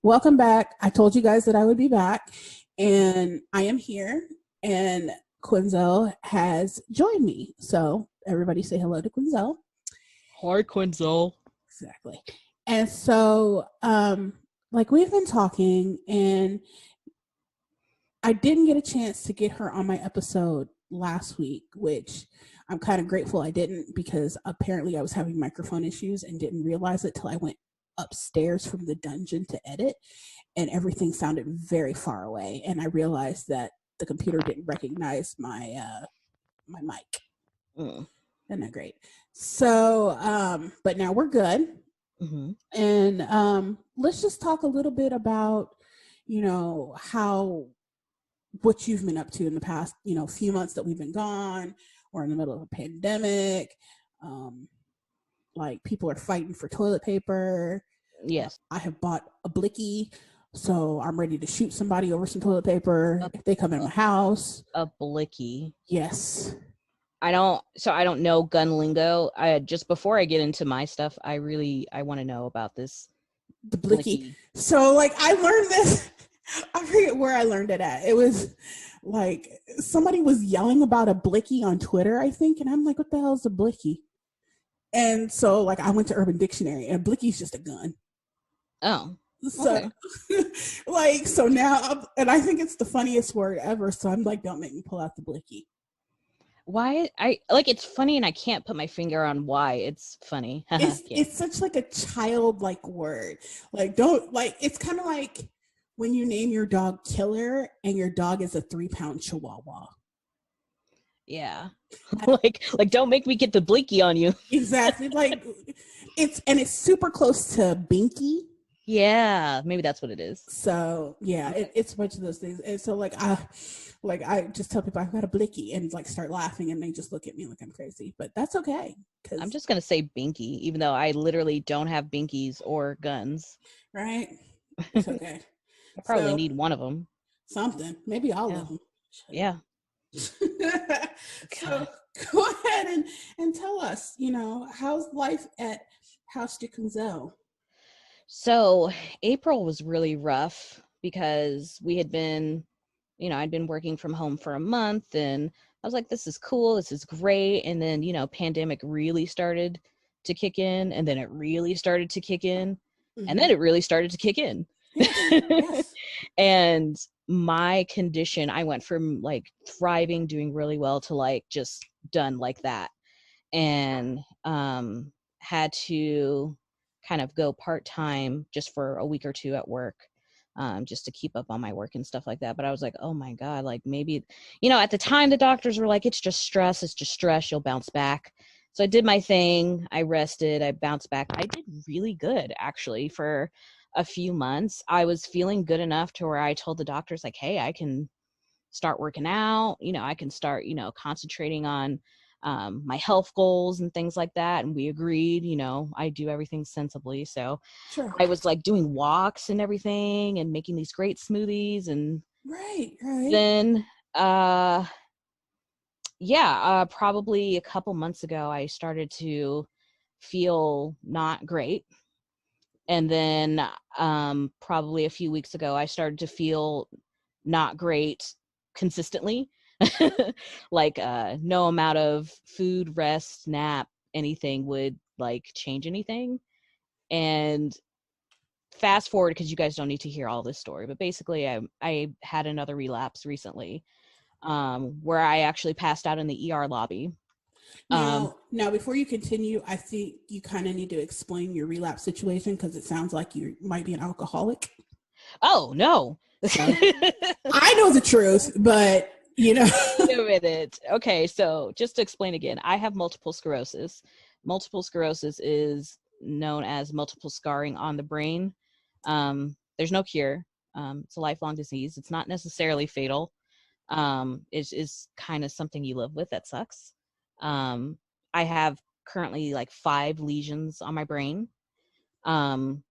Welcome back. I told you guys that I would be back, and I am here, and Quinzel has joined me. So, everybody say hello to Quinzel. Hi, Quinzel. Exactly. And so, like we've been talking, and I didn't get a chance to get her on my episode last week, which I'm kind of grateful I didn't because apparently I was having microphone issues and didn't realize it till I went upstairs from the dungeon to edit, and everything sounded very far away, and I realized that the computer didn't recognize my mic. Mm. Isn't that great? So but now we're good. Mm-hmm. And let's just talk a little bit about how what you've been up to in the past few months that we've been gone, or in the middle of a pandemic. um like, people are fighting for toilet paper. Yes. I have bought a blicky, so I'm ready to shoot somebody over some toilet paper A, if they come in a, my house. a blicky. Yes. I don't know gun lingo. Just before I get into my stuff, I want to know about this The blicky. blicky. So, like, I learned this. I forget where I learned it at. It was like somebody was yelling about a blicky on Twitter, I think, and I'm like, what the hell is a blicky? And so, like, I went to Urban Dictionary, and blicky's just a gun. Oh, So, okay. like, so now, and I think it's the funniest word ever. So I'm like, don't make me pull out the blicky. Why I like it's funny and I can't put my finger on why it's funny. It's Can't. it's such like a childlike word. Like, don't, like, it's kind of like when you name your dog Killer and your dog is a 3-pound Chihuahua. Yeah. like don't make me get the blicky on you. Exactly. Like, it's super close to Binky. Yeah, maybe that's what it is. So yeah, Okay. it's a bunch of those things. And so, like I just tell people I've got a blicky and like start laughing, and they just look at me like I'm crazy. But that's okay, I'm because just gonna say binky, even though I literally don't have binkies or guns. right, it's okay. I probably So need one of them. something, maybe all Yeah. of them. Yeah. So God. go ahead and tell us, how's life at House de Quinzel? So April was really rough because I'd been working from home for a month and I was like, this is cool. This is great. And then, pandemic really started to kick in and then it really started to kick in and then Mm-hmm. it really started to kick in. Yes, yes. And my condition, I went from like thriving, doing really well to like just done like that. And had to kind of go part-time just for a week or two at work, just to keep up on my work and stuff like that. But I was like, oh my God, like maybe, at the time the doctors were like, it's just stress, you'll bounce back. So I did my thing, I rested, I bounced back. I did really good actually for a few months. I was feeling good enough to where I told the doctors like, hey, I can start working out, I can start, concentrating on my health goals and things like that. And we agreed, I do everything sensibly. So Sure. I was like doing walks and everything and making these great smoothies. And Right, right. then, probably a couple months ago, I started to feel not great. And then probably a few weeks ago, I started to feel not great consistently. Like no amount of food, rest, nap, anything would like change anything. And fast forward, because you guys don't need to hear all this story, but basically I had another relapse recently, where I actually passed out in the ER lobby. Now, before you continue, I think you kind of need to explain your relapse situation because it sounds like you might be an alcoholic. Oh no. So I know the truth, but Wait a minute. Okay, so just to explain again, I have multiple sclerosis. Multiple sclerosis is known as multiple scarring on the brain. There's no cure. It's a lifelong disease. It's not necessarily fatal. It's kind of something you live with that sucks. Um, I have currently like 5 lesions on my brain. Um,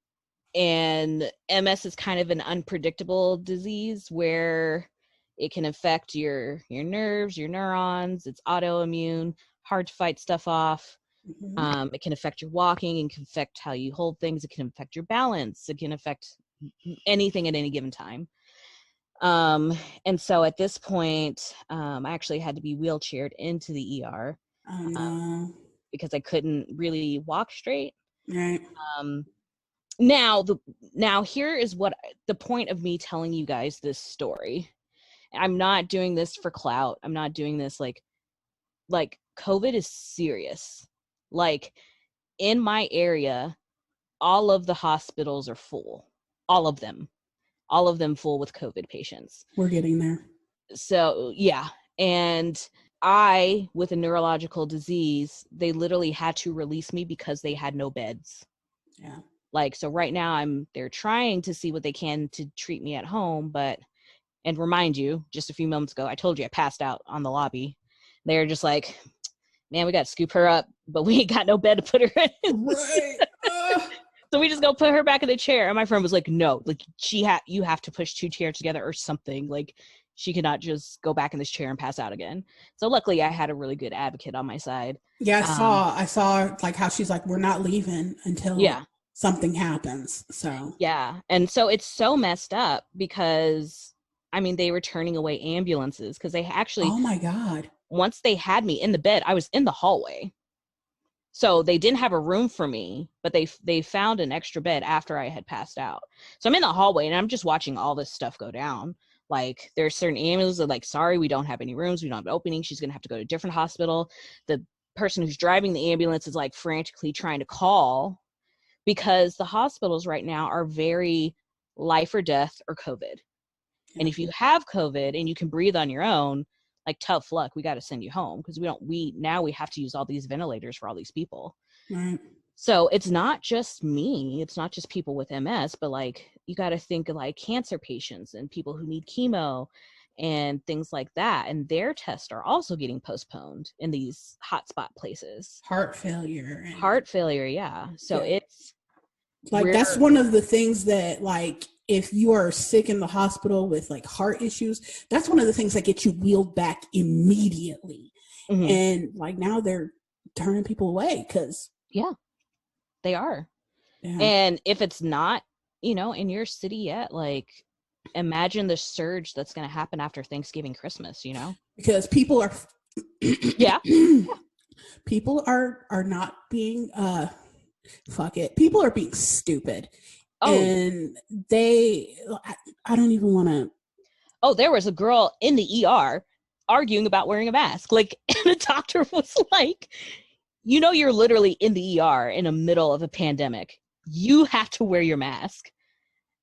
and MS is kind of an unpredictable disease where it can affect your nerves, your neurons. It's autoimmune, hard to fight stuff off. Mhm. It can affect your walking. It can affect how you hold things. It can affect your balance. It can affect anything at any given time. And so at this point, I actually had to be wheelchaired into the ER. Oh no. Because I couldn't really walk straight. Right. Now here is what the point of me telling you guys this story. I'm not doing this for clout. I'm not doing this like COVID is serious. Like in my area, all of the hospitals are full. All of them full with COVID patients. We're getting there. So yeah. And I, with a neurological disease, they literally had to release me because they had no beds. Yeah. Like, so right now they're trying to see what they can to treat me at home, and remind you, just a few moments ago, I told you I passed out on the lobby. They're just like, man, we got to scoop her up, but we ain't got no bed to put her in. Right. So we just go put her back in the chair. And my friend was like, no, like you have to push 2 chairs together or something. Like she cannot just go back in this chair and pass out again. So luckily I had a really good advocate on my side. Yeah, I saw like how she's like, we're not leaving until something happens. So yeah. And so it's so messed up because I mean, they were turning away ambulances because they actually, oh my God. Once they had me in the bed, I was in the hallway. So they didn't have a room for me, but they found an extra bed after I had passed out. So I'm in the hallway and I'm just watching all this stuff go down. Like there's certain ambulances that are like, sorry, we don't have any rooms. We don't have an opening. She's going to have to go to a different hospital. The person who's driving the ambulance is like frantically trying to call because the hospitals right now are very life or death or COVID. Yeah. And if you have COVID and you can breathe on your own, like tough luck, we got to send you home because we have to use all these ventilators for all these people. Right. So it's not just me, it's not just people with MS, but like you got to think of like cancer patients and people who need chemo and things like that. And their tests are also getting postponed in these hotspot places. Heart failure. Yeah. So it's like, that's one of the things that like, if you are sick in the hospital with like heart issues, that's one of the things that gets you wheeled back immediately. Mm-hmm. And like now they're turning people away because they are. Yeah. And if it's not, in your city yet, like imagine the surge that's going to happen after Thanksgiving, Christmas, because people are yeah. People are not being people are being stupid. Oh. And I don't even want to. Oh, there was a girl in the ER arguing about wearing a mask. Like, and the doctor was like, you're literally in the ER in the middle of a pandemic. You have to wear your mask.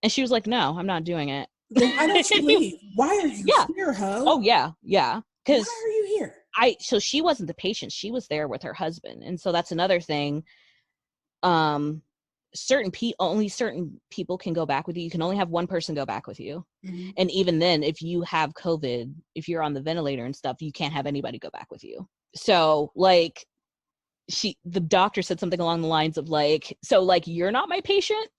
And she was like, no, I'm not doing it. Then why don't you leave? Why are you here, ho? Oh, yeah. Yeah. Because why are you here? So she wasn't the patient. She was there with her husband. And so that's another thing. Only certain people can go back with you. You can only have one person go back with you. Mm-hmm. And even then, if you have COVID, if you're on the ventilator and stuff, you can't have anybody go back with you. So like the doctor said something along the lines of like, so like, you're not my patient.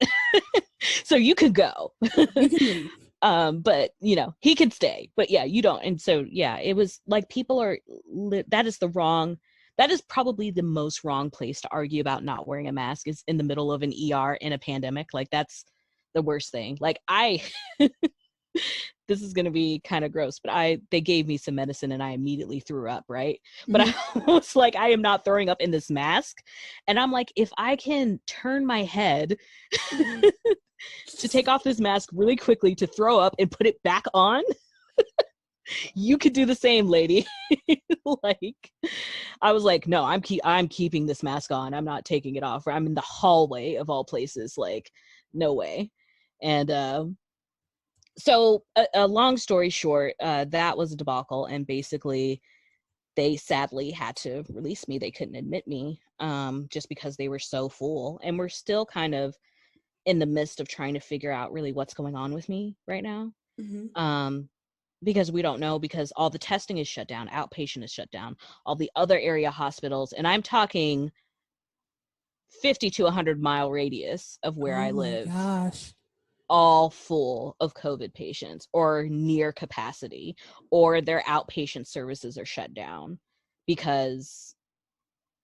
So you could go. You can leave. But he could stay, but yeah, you don't. And so, yeah, it was like that is probably the most wrong place to argue about not wearing a mask is in the middle of an ER in a pandemic. Like that's the worst thing. Like this is going to be kind of gross, but they gave me some medicine and I immediately threw up. Right. Mm-hmm. But I was like, I am not throwing up in this mask. And I'm like, if I can turn my head to take off this mask really quickly to throw up and put it back on, you could do the same, lady. Like, I was like, no, I'm keeping this mask on. I'm not taking it off. I'm in the hallway of all places. Like, no way. And so a long story short, that was a debacle. And basically, they sadly had to release me. They couldn't admit me just because they were so full. And we're still kind of in the midst of trying to figure out really what's going on with me right now. Mm-hmm. Because we don't know, because all the testing is shut down, outpatient is shut down, all the other area hospitals, and I'm talking 50 to 100 mile radius of where I live. Gosh. All full of COVID patients or near capacity, or their outpatient services are shut down. Because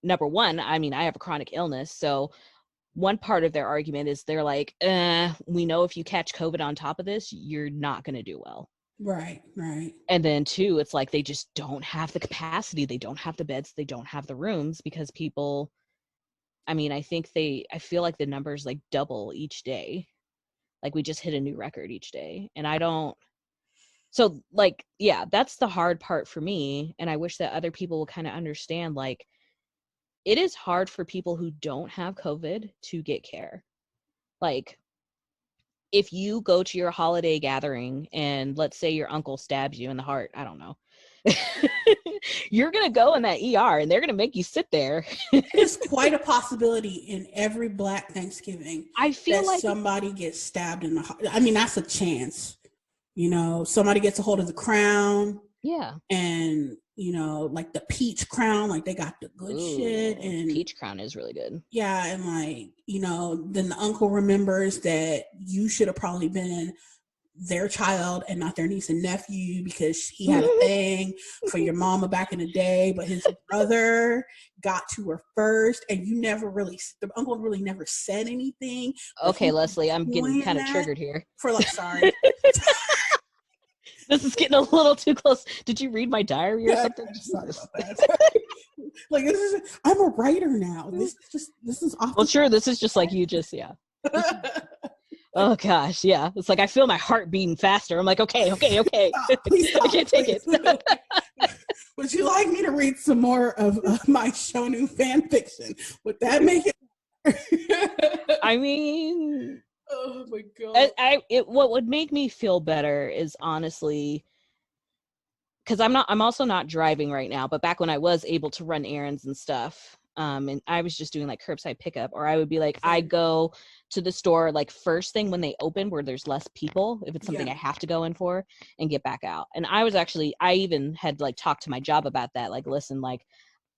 number one, I mean, I have a chronic illness, so one part of their argument is they're like, we know if you catch COVID on top of this, you're not going to do well. Right. And then two, it's like they just don't have the capacity. They don't have the beds. They don't have the rooms because people, I mean, I feel like the numbers like double each day. Like we just hit a new record each day. And so like, yeah, that's the hard part for me. And I wish that other people will kind of understand, like, it is hard for people who don't have COVID to get care. Like, if you go to your holiday gathering and let's say your uncle stabs you in the heart, I don't know, you're going to go in that ER and they're going to make you sit there. It's quite a possibility in every Black Thanksgiving. I feel that like somebody gets stabbed in the heart. I mean, that's a chance. You know, somebody gets a hold of the crown. Yeah. And, you know, like the peach crown, like they got the good shit. And peach crown is really good. Yeah. And like, you know, then the uncle remembers that you should have probably been their child and not their niece and nephew because he had a thing for your mama back in the day, but his brother got to her first and the uncle really never said anything. Okay, Leslie, I'm getting kind of triggered here. Sorry. This is getting a little too close. Did you read my diary or something? Sorry about that. Like, I'm a writer now. This is awful. Well, sure, this is just like you just, yeah. Oh gosh, yeah. It's like I feel my heart beating faster. I'm like, okay. Stop, please stop, I can't take it. Would you like me to read some more of my shonen fan fiction? Would that make it? I mean, oh my god. What would make me feel better is honestly, because I'm also not driving right now, but back when I was able to run errands and stuff, and I was just doing like curbside pickup, or I would be like, I go to the store like first thing when they open where there's less people, if it's something I have to go in for, and get back out. And I even had like talked to my job about that, like, listen, like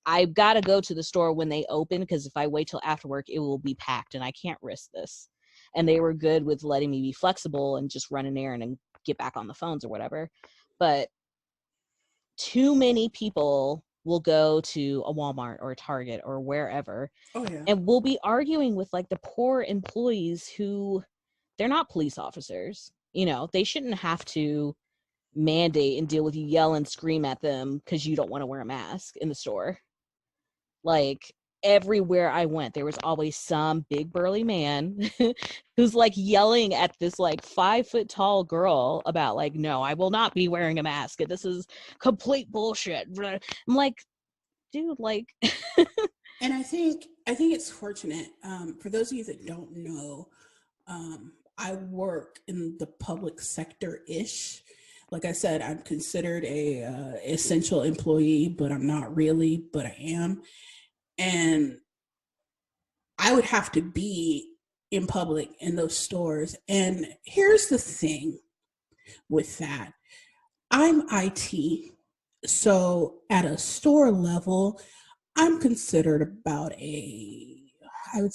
I've got to go to the store when they open, because if I wait till after work, it will be packed and I can't risk this. And they were good with letting me be flexible and just run an errand and get back on the phones or whatever. But too many people will go to a Walmart or a Target or wherever, and we'll be arguing with like the poor employees who, they're not police officers. You know, they shouldn't have to mandate and deal with you, yell and scream at them because you don't want to wear a mask in the store. Like, everywhere I went, there was always some big burly man who's like yelling at this like 5 foot tall girl about like, no, I will not be wearing a mask. This is complete bullshit. I'm like, dude, like. And I think it's fortunate. For those of you that don't know, I work in the public sector-ish. Like I said, I'm considered a essential employee, but I'm not really, but I am. And I would have to be in public in those stores. And here's the thing with that. I'm IT. So at a store level, I'm considered about either an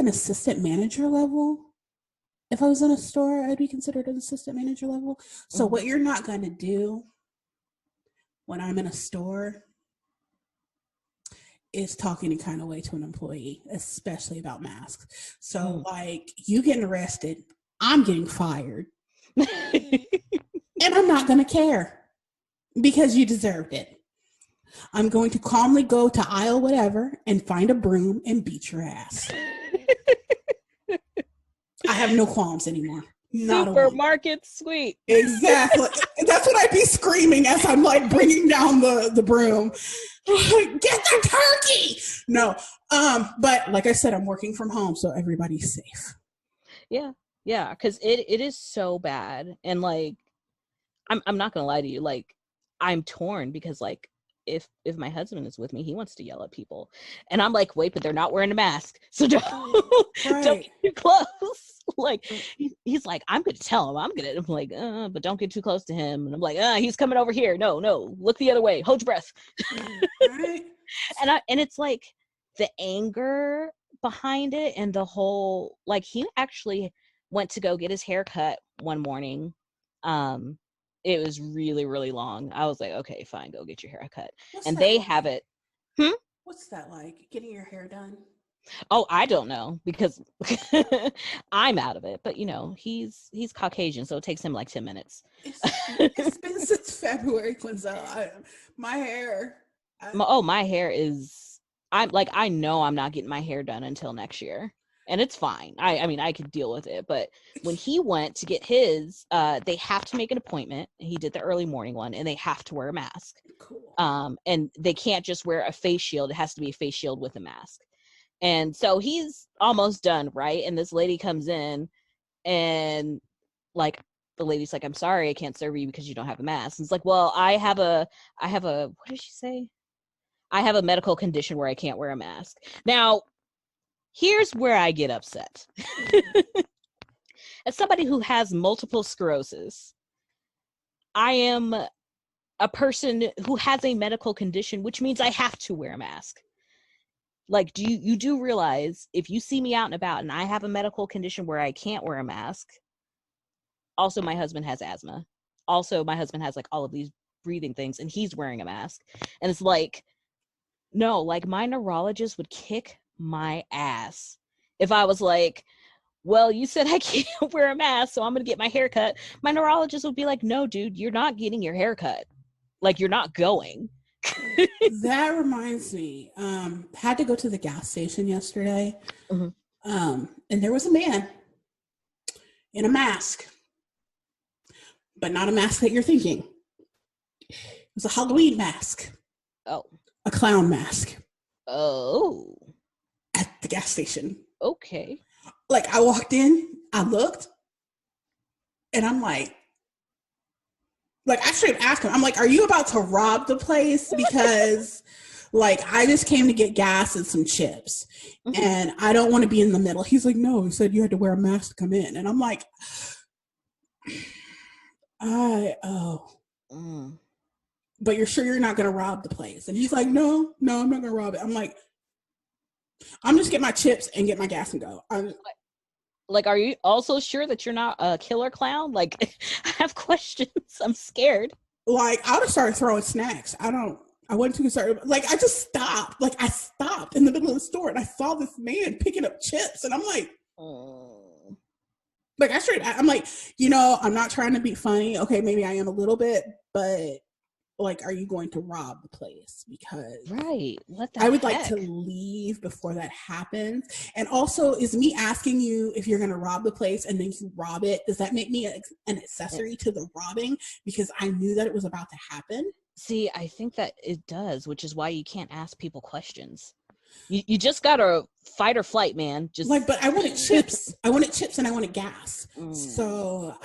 assistant manager level. If I was in a store, I'd be considered an assistant manager level. So what you're not going to do when I'm in a store is talk any kind of way to an employee, especially about masks. So like, you getting arrested, I'm getting fired. And I'm not going to care because you deserved it. I'm going to calmly go to aisle whatever and find a broom and beat your ass. I have no qualms anymore. Supermarket sweet. Exactly. That's what I'd be screaming as I'm like bringing down the broom. Get the turkey. No. But like I said, I'm working from home, so everybody's safe. Yeah. Yeah. Because it is so bad. And like, I'm not gonna lie to you, like, I'm torn because like, if my husband is with me, he wants to yell at people, and I'm like, wait, but they're not wearing a mask, so don't get too close. Like, he's like, I'm gonna tell him, I'm like, but don't get too close to him. And I'm like, he's coming over here. No, look the other way. Hold your breath. Right. And it's like the anger behind it, and the whole, like, he actually went to go get his hair cut one morning. It was really, really long. I was like, okay, fine, go get your hair cut. And they have it. What's What's that like? Getting your hair done? Oh, I don't know because I'm out of it. But you know, he's Caucasian, so it takes him like 10 minutes. It's been since February, Quinzel. My hair. My hair is. I know I'm not getting my hair done until next year, and it's fine. I mean, I could deal with it. But when he went to get his, they have to make an appointment. He did the early morning one, and they have to wear a mask. Cool. And they can't just wear a face shield. It has to be a face shield with a mask. And so he's almost done, right? And this lady comes in and like the lady's like, I'm sorry, I can't serve you because you don't have a mask. And it's like, well, I have a what did she say? I have a medical condition where I can't wear a mask. Now, here's where I get upset. As somebody who has multiple sclerosis, I am a person who has a medical condition, which means I have to wear a mask. Like, you do realize if you see me out and about and I have a medical condition where I can't wear a mask, also my husband has asthma. Also, my husband has like all of these breathing things and he's wearing a mask. And it's like, no, like my neurologist would kick my ass if I was like, well, you said I can't wear a mask, so I'm going to get my hair cut. My neurologist would be like, no, dude, you're not getting your hair cut. Like, you're not going. That reminds me, had to go to the gas station yesterday. And there was a man in a mask, but not a mask that you're thinking. It was a Halloween mask. Oh. A clown mask. Oh. At the gas station. Okay. Like, I walked in, I looked, and I'm like, I straight asked him, I'm like, are you about to rob the place? Because, like, I just came to get gas and some chips, and I don't want to be in the middle. He's like, no, he said you had to wear a mask to come in. And I'm like, but you're sure you're not going to rob the place? And he's like, no, I'm not going to rob it. I'm like, I'm just get my chips and get my gas and go. Like, are you also sure that you're not a killer clown? Like, I have questions. I'm scared. Like, I would have started throwing snacks. I wasn't too concerned. Like, I just stopped. Like, I stopped in the middle of the store and I saw this man picking up chips. And I'm like, like, I'm like, I'm not trying to be funny. Okay, maybe I am a little bit, but like, are you going to rob the place? Because right, what the I would heck? like to leave before that happens. And also, is me asking you if you're going to rob the place and then you rob it, does that make me an accessory to the robbing? Because I knew that it was about to happen. See, I think that it does, which is why you can't ask people questions. You just gotta fight or flight, man. Just like, but I wanted chips. I wanted chips and I wanted gas. So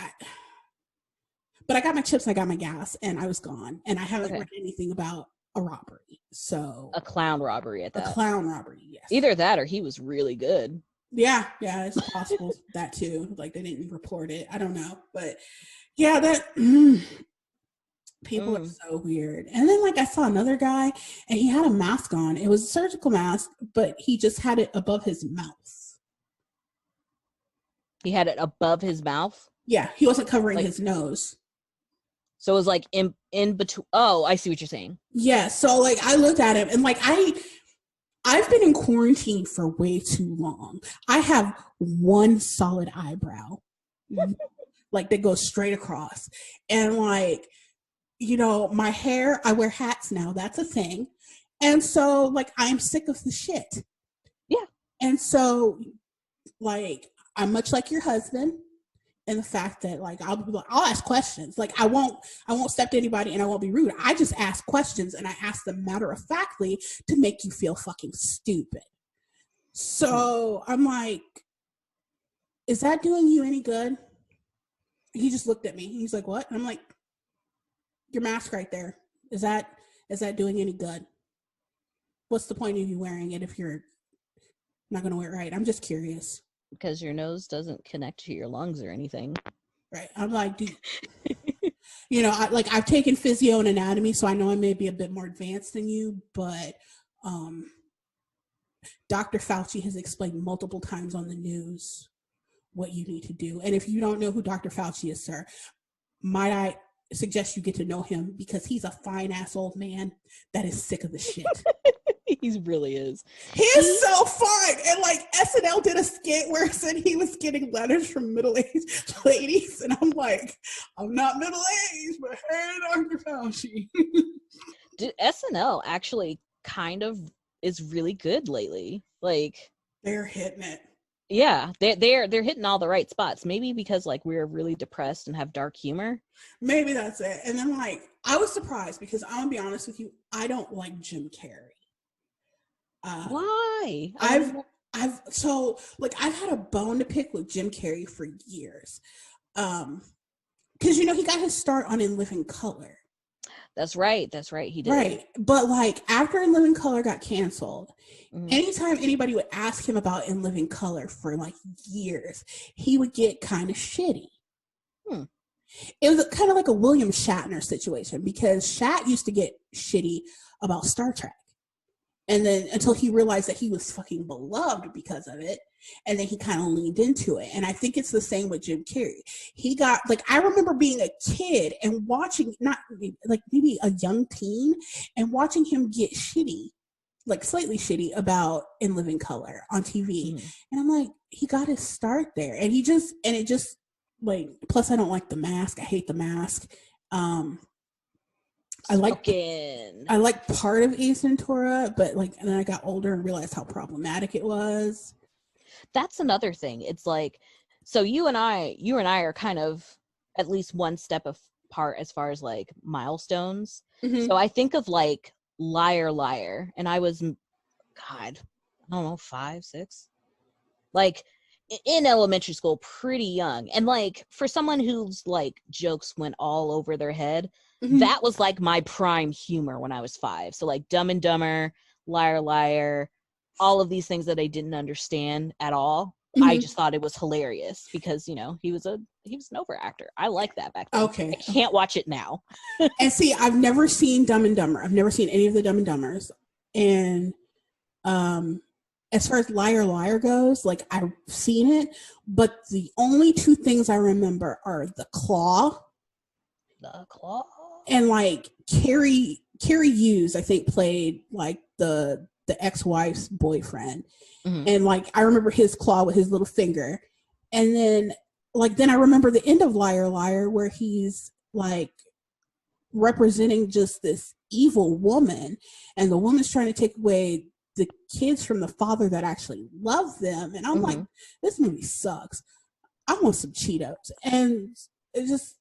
but I got my chips, I got my gas, and I was gone. And I haven't read anything about a robbery. So a clown robbery at that. A clown robbery, yes. Either that or he was really good. Yeah, it's possible that too. Like, they didn't report it. I don't know. But yeah, that people are so weird. And then, like, I saw another guy and he had a mask on. It was a surgical mask, but he just had it above his mouth. He had it above his mouth? Yeah, he wasn't covering his nose. So it was like in between. Oh, I see what you're saying. Yeah. So, like, I looked at him and, like, I've been in quarantine for way too long. I have one solid eyebrow, like, that goes straight across. And, like, my hair, I wear hats now. That's a thing. And so, like, I'm sick of the shit. Yeah. And so, like, I'm much like your husband. And the fact that, like, I'll ask questions. Like, I won't step to anybody and I won't be rude. I just ask questions and I ask them matter of factly to make you feel fucking stupid. So I'm like, is that doing you any good? He just looked at me. He's like, what? And I'm like, your mask right there. Is that doing any good? What's the point of you wearing it if you're not going to wear it right? I'm just curious. Because your nose doesn't connect to your lungs or anything. Right. I'm like, dude, I've taken physio and anatomy, so I know I may be a bit more advanced than you, but Dr. Fauci has explained multiple times on the news what you need to do. And if you don't know who Dr. Fauci is, sir, might I suggest you get to know him, because he's a fine ass old man that is sick of the shit. He really is. He is so fun. And like SNL did a skit where it said he was getting letters from middle-aged ladies. And I'm like, I'm not middle-aged, but hey, Dr. Fauci. Dude, SNL actually kind of is really good lately. Like, they're hitting it. Yeah, they're hitting all the right spots. Maybe because like we're really depressed and have dark humor. Maybe that's it. And then like I was surprised because I'm gonna be honest with you, I don't like Jim Carrey. Why? I've had a bone to pick with Jim Carrey for years. Because he got his start on In Living Color. That's right. He did. Right. But like after In Living Color got canceled, anytime anybody would ask him about In Living Color for like years, he would get kind of shitty. It was kind of like a William Shatner situation because Shat used to get shitty about Star Trek. And then until he realized that he was fucking beloved because of it. And then he kind of leaned into it. And I think it's the same with Jim Carrey. He got, like, I remember being a kid and watching, not like maybe a young teen, and watching him get shitty, like slightly shitty about In Living Color on TV. And I'm like, he got his start there. And it just, like, plus I don't like The Mask. I hate The Mask. I like part of Ace Ventura, but like, and then I got older and realized how problematic it was. That's another thing. It's like, so you and I are kind of at least one step apart as far as like milestones. So I think of like Liar Liar, and I was, God, I don't know, 5, 6, like in elementary school, pretty young. And like for someone whose like jokes went all over their head, that was like my prime humor when I was 5. So like Dumb and Dumber, Liar Liar, all of these things that I didn't understand at all. I just thought it was hilarious because he was an over actor. I like that back then. Okay, I can't watch it now. And see, I've never seen Dumb and Dumber. I've never seen any of the Dumb and Dumbers. And as far as Liar Liar goes, like I've seen it, but the only 2 things I remember are the claw. And like Carrie Hughes, I think, played like the ex-wife's boyfriend. And like I remember his claw with his little finger. And then I remember the end of Liar Liar where he's like representing just this evil woman, and the woman's trying to take away the kids from the father that actually loved them. And I'm like, this movie sucks. I want some Cheetos. And it just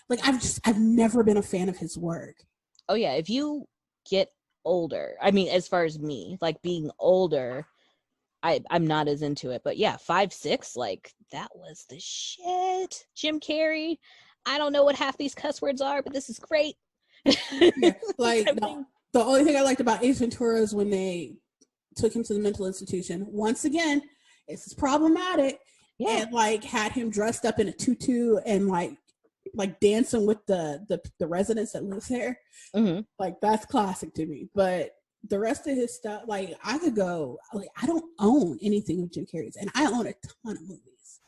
like I've never been a fan of his work. Oh yeah, if you get older, I mean, as far as me, like being older, I'm not as into it. But yeah, 5, 6, like that was the shit. Jim Carrey. I don't know what half these cuss words are, but this is great. Yeah, like the only thing I liked about Ace Ventura is when they took him to the mental institution. Once again, it's problematic. Yeah. And like had him dressed up in a tutu and like dancing with the residents that lives there. Like that's classic to me. But the rest of his stuff, like I could go, like I don't own anything with Jim Carrey's, and I own a ton of movies.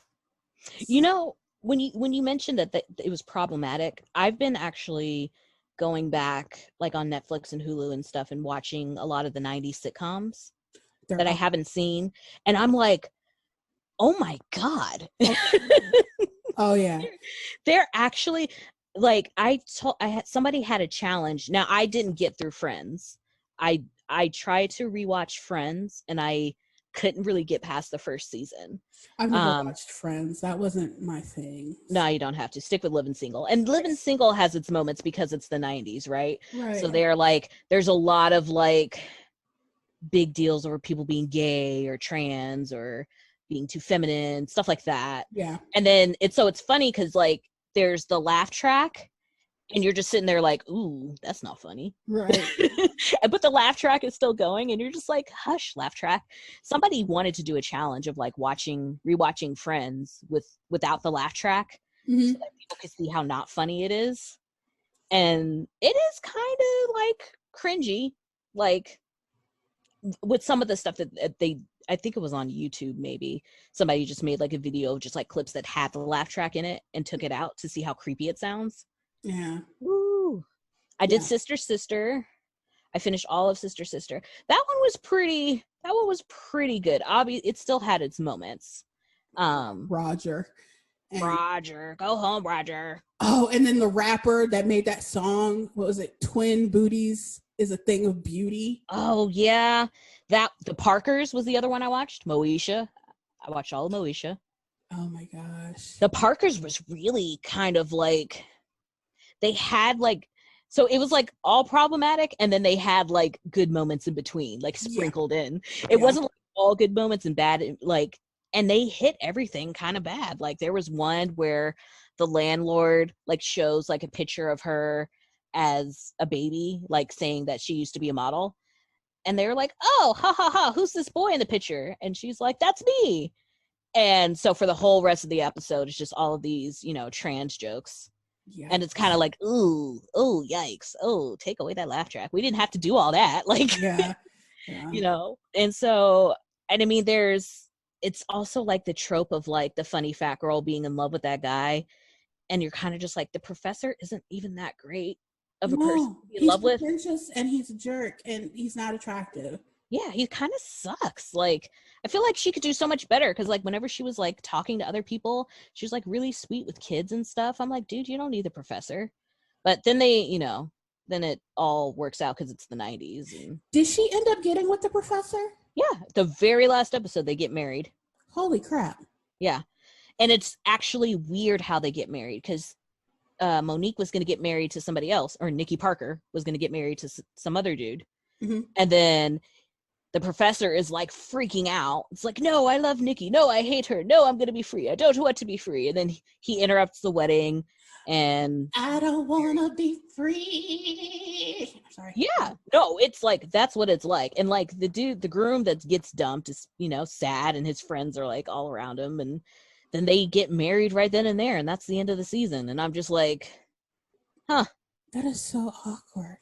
When you mentioned that it was problematic, I've been actually going back like on Netflix and Hulu and stuff and watching a lot of the 90s sitcoms that I haven't seen, and I'm like, oh my God. Oh yeah. They're actually like, somebody had a challenge. Now I didn't get through Friends. I tried to rewatch Friends and I couldn't really get past the first season. I've never watched Friends. That wasn't my thing. No, you don't have to. Stick with Living Single. And Living Single has its moments because it's the 90s, right? So they're like, there's a lot of like big deals over people being gay or trans or being too feminine, stuff like that. Yeah. And then it's funny because like there's the laugh track and you're just sitting there like, ooh, that's not funny. Right. But the laugh track is still going and you're just like, hush, laugh track. Somebody wanted to do a challenge of like rewatching Friends without the laugh track so that people could see how not funny it is. And it is kind of like cringy, like with some of the stuff that I think it was on YouTube, maybe somebody just made like a video of just like clips that had the laugh track in it and took it out to see how creepy it sounds. Yeah. Woo. I did Sister Sister. I finished all of Sister Sister. That one was pretty good. Obviously, it still had its moments. Roger. And Roger, go home, Roger. Oh, and then the rapper that made that song, what was it? Twin Booties is a Thing of Beauty. Oh, yeah. The Parkers was the other one I watched. Moesha. I watched all of Moesha. Oh my gosh. The Parkers was really kind of like, they had like, so it was like all problematic, and then they had like good moments in between, like sprinkled in. It wasn't like all good moments and bad, like, and they hit everything kind of bad. Like there was one where the landlord like shows like a picture of her as a baby, like saying that she used to be a model. And they're like, oh, ha ha ha, who's this boy in the picture? And she's like, that's me. And so for the whole rest of the episode, it's just all of these, you know, trans jokes. Yeah. And it's kind of like, ooh, oh, yikes. Oh, take away that laugh track. We didn't have to do all that. Like, yeah. You know? And so, and I mean, it's also like the trope of like the funny fat girl being in love with that guy. And you're kind of just like, the professor isn't even that great of a person to be in love with. He's pretentious and he's a jerk and he's not attractive. Yeah, he kind of sucks. Like, I feel like she could do so much better because, like, whenever she was, like, talking to other people, she was, like, really sweet with kids and stuff. I'm like, dude, you don't need the professor. But then they, you know, then it all works out because it's the 90s. And... Did she end up getting with the professor? Yeah, the very last episode, they get married. Holy crap. Yeah. And it's actually weird how they get married because Monique was going to get married to somebody else, or Nikki Parker was going to get married to some other dude. Mm-hmm. And then... the professor is like freaking out. It's like, no, I love Nikki. No, I hate her. No, I'm going to be free. I don't want to be free. And then he interrupts the wedding and... I don't want to be free. Sorry. Yeah. No, it's like, that's what it's like. And like the groom that gets dumped is, you know, sad and his friends are like all around him. And then they get married right then and there. And that's the end of the season. And I'm just like, huh. That is so awkward.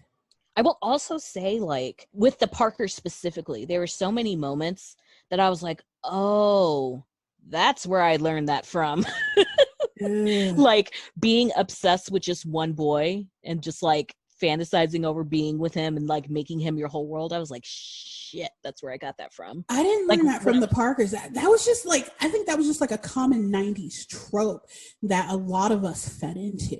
I will also say, like, with the Parkers specifically, there were so many moments that I was like, oh, that's where I learned that from. Like, being obsessed with just one boy and just, like, fantasizing over being with him and, like, making him your whole world. I was like, shit, that's where I got that from. I didn't learn that from the Parkers. That was just, like, I think that was just, like, a common 90s trope that a lot of us fed into.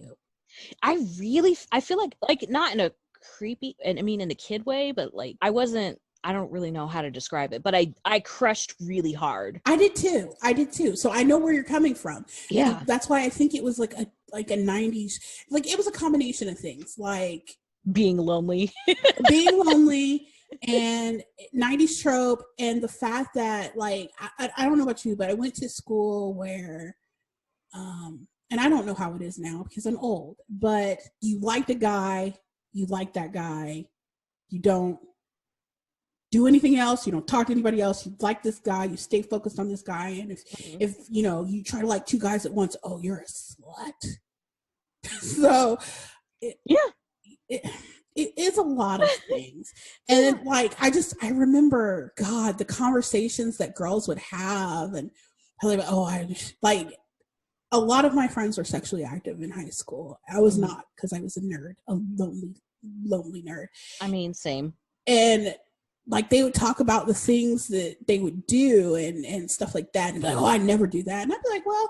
I feel like, not in a creepy, and I mean in a kid way, but like I don't really know how to describe it, but I crushed really hard. I did too. So I know where you're coming from. Yeah. And that's why I think it was like a 90s, like it was a combination of things, like being lonely and 90s trope, and the fact that like I don't know about you, but I went to school where and I don't know how it is now because I'm old, but you liked a guy, you like that guy, you don't do anything else, you don't talk to anybody else, you like this guy, you stay focused on this guy, and if you know, you try to like two guys at once, oh, you're a slut. So it is a lot of things. And like I remember, God, the conversations that girls would have, and how they would, a lot of my friends were sexually active in high school. I was not, because I was a nerd, a lonely nerd. I mean, same. And like they would talk about the things that they would do and stuff like that. And like, oh, I never do that. And I'd be like, well,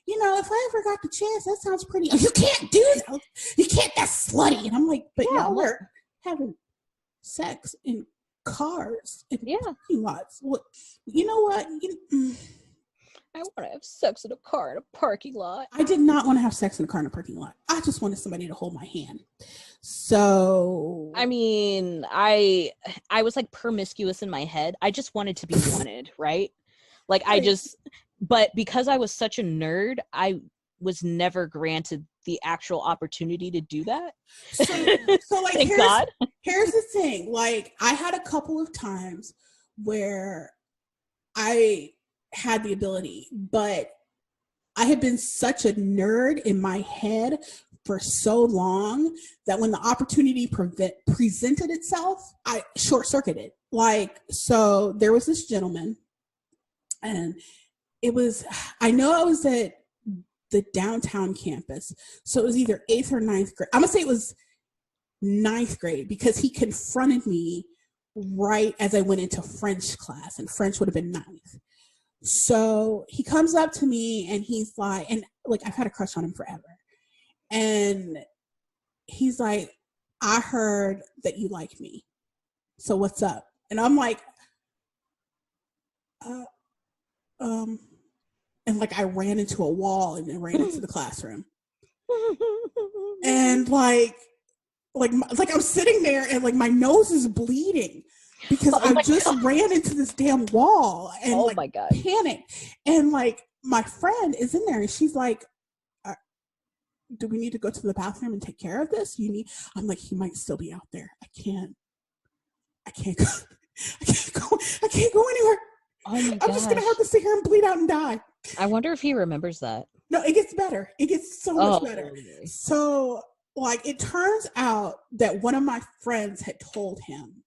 you know, if I ever got the chance, that sounds pretty. Oh, you can't do that. You can't. That's slutty. And I'm like, but y'all were having sex in cars in parking lots. Well, you know what? I want to have sex in a car in a parking lot. I did not want to have sex in a car in a parking lot. I just wanted somebody to hold my hand. So I mean, I was like promiscuous in my head. I just wanted to be wanted, right? Like but because I was such a nerd, I was never granted the actual opportunity to do that. So like Thank God. Here's the thing. Like I had a couple of times where I had the ability, but I had been such a nerd in my head for so long that when the opportunity presented itself, I short-circuited. Like, so there was this gentleman, and I know I was at the downtown campus, so it was either 8th or 9th grade. I'm gonna say it was ninth grade because he confronted me right as I went into French class, and French would have been ninth. So he comes up to me and he's like, and like I've had a crush on him forever. And he's like, I heard that you like me. So what's up? And I'm like, and like I ran into a wall and then ran into the classroom. And like I'm sitting there and like my nose is bleeding because I just ran into this damn wall and oh my God, panicked. And like my friend is in there and she's like, do we need to go to the bathroom and take care of this? I'm like, he might still be out there. I can't go. I can't go anywhere. Oh my gosh. I'm just gonna have to sit here and bleed out and die. I wonder if he remembers that. No, it gets better. It gets so much better. So like it turns out that one of my friends had told him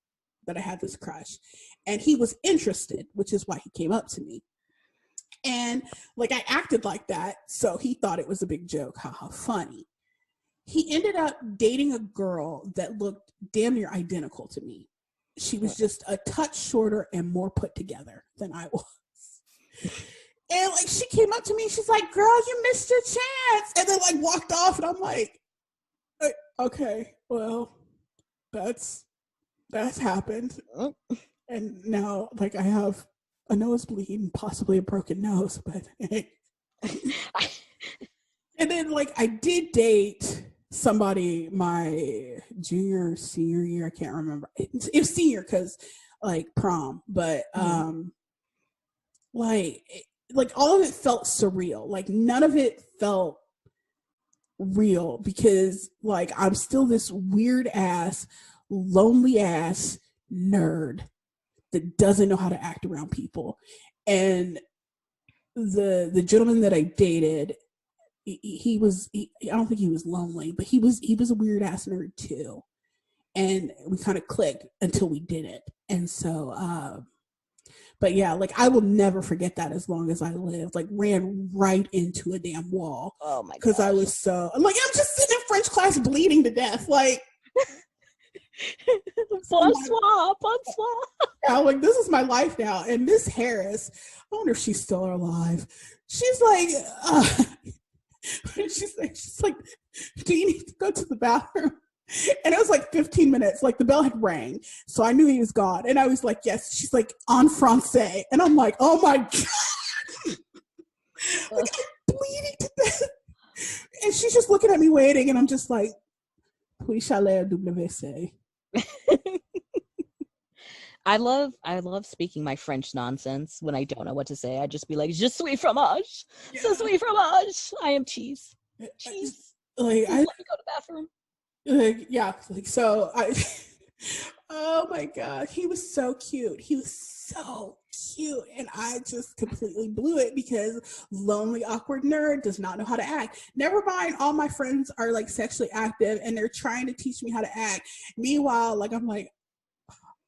that I had this crush and he was interested, which is why he came up to me. And like I acted like that, so he thought it was a big joke. Haha, funny. He ended up dating a girl that looked damn near identical to me. She was just a touch shorter and more put together than I was. And like she came up to me, she's like, girl, you missed your chance. And then like walked off and I'm like, okay, well, that's happened. And now like I have a nosebleed and possibly a broken nose, but hey. And then like I did date somebody my junior, senior year, I can't remember. It was senior because like prom, but like all of it felt surreal. Like none of it felt real because like I'm still this weird ass, lonely ass nerd that doesn't know how to act around people. And the gentleman that I dated, I don't think he was lonely, but he was a weird ass nerd too. And we kind of clicked until we didn't. And so but yeah, like I will never forget that as long as I live. Like ran right into a damn wall. Oh my god. Because I was so like I'm just sitting in French class bleeding to death. Like bonsoir. Yeah, like this is my life now. And Miss Harris, I wonder if she's still alive. She's like, she's like, do you need to go to the bathroom? And it was like 15 minutes, like the bell had rang. So I knew he was gone. And I was like, yes. She's like, en français. And I'm like, oh my God. Like, I'm bleeding to death. And she's just looking at me waiting. And I'm just like, puis chalet WC. I love speaking my French nonsense when I don't know what to say. I just be like, je suis fromage. Yeah. Je suis fromage. I am cheese. Cheese. Like, let me go to the bathroom. Yeah, like so oh my God, he was so cute. And I just completely blew it because lonely, awkward nerd does not know how to act. Never mind, all my friends are like sexually active and they're trying to teach me how to act. Meanwhile, like I'm like,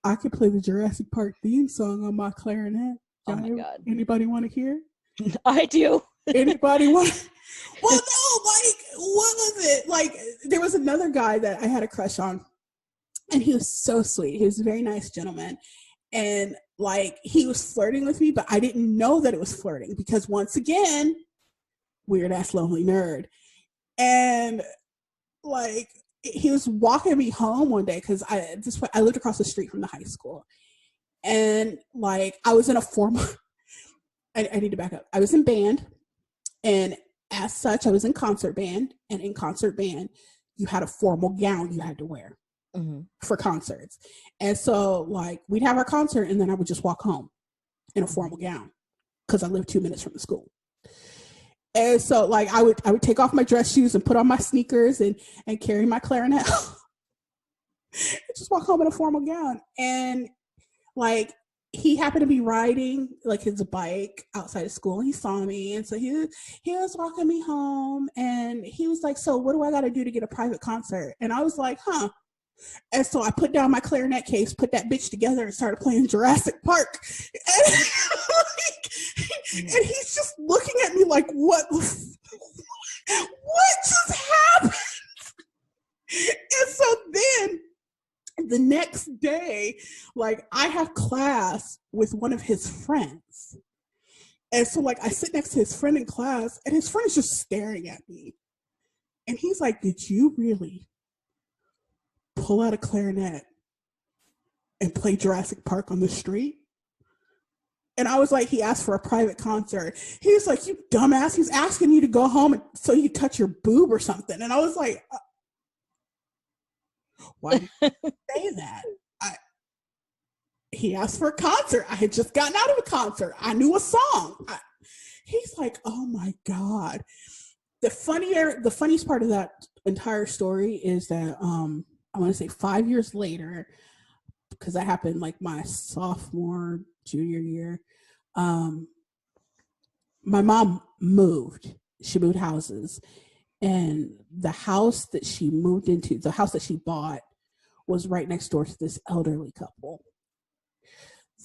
I could play the Jurassic Park theme song on my clarinet. Oh my God. Anybody want to hear? I do. Anybody want? Well, no, like, what was it? Like, there was another guy that I had a crush on, and he was so sweet. He was a very nice gentleman. And, like, he was flirting with me, but I didn't know that it was flirting because, once again, weird-ass lonely nerd. And, like, he was walking me home one day because I lived across the street from the high school. And, like, I was in a formal... I need to back up. I was in band, and as such, I was in concert band, and in concert band, you had a formal gown you had to wear for concerts. And so, like, we'd have our concert, and then I would just walk home in a formal gown because I lived 2 minutes from the school. And so, like, I would take off my dress shoes and put on my sneakers and carry my clarinet and just walk home in a formal gown. And, like, he happened to be riding like his bike outside of school and he saw me. And so he was walking me home and he was like, so what do I got to do to get a private concert? And I was like, huh. And so I put down my clarinet case, put that bitch together and started playing Jurassic Park. And, and he's just looking at me like, what just happened? And so the next day, like, I have class with one of his friends. And so, like, I sit next to his friend in class, and his friend is just staring at me. And he's like, did you really pull out a clarinet and play Jurassic Park on the street? And I was like, he asked for a private concert. He was like, you dumbass. He's asking you to go home so you touch your boob or something. And I was like, why did you say that? He asked for a concert. I had just gotten out of a concert. I knew a song. He's like, oh my God. The funniest part of that entire story is that I want to say 5 years later, because that happened like my sophomore, junior year. My mom moved. She moved houses. And the house that she moved into, the house that she bought, was right next door to this elderly couple.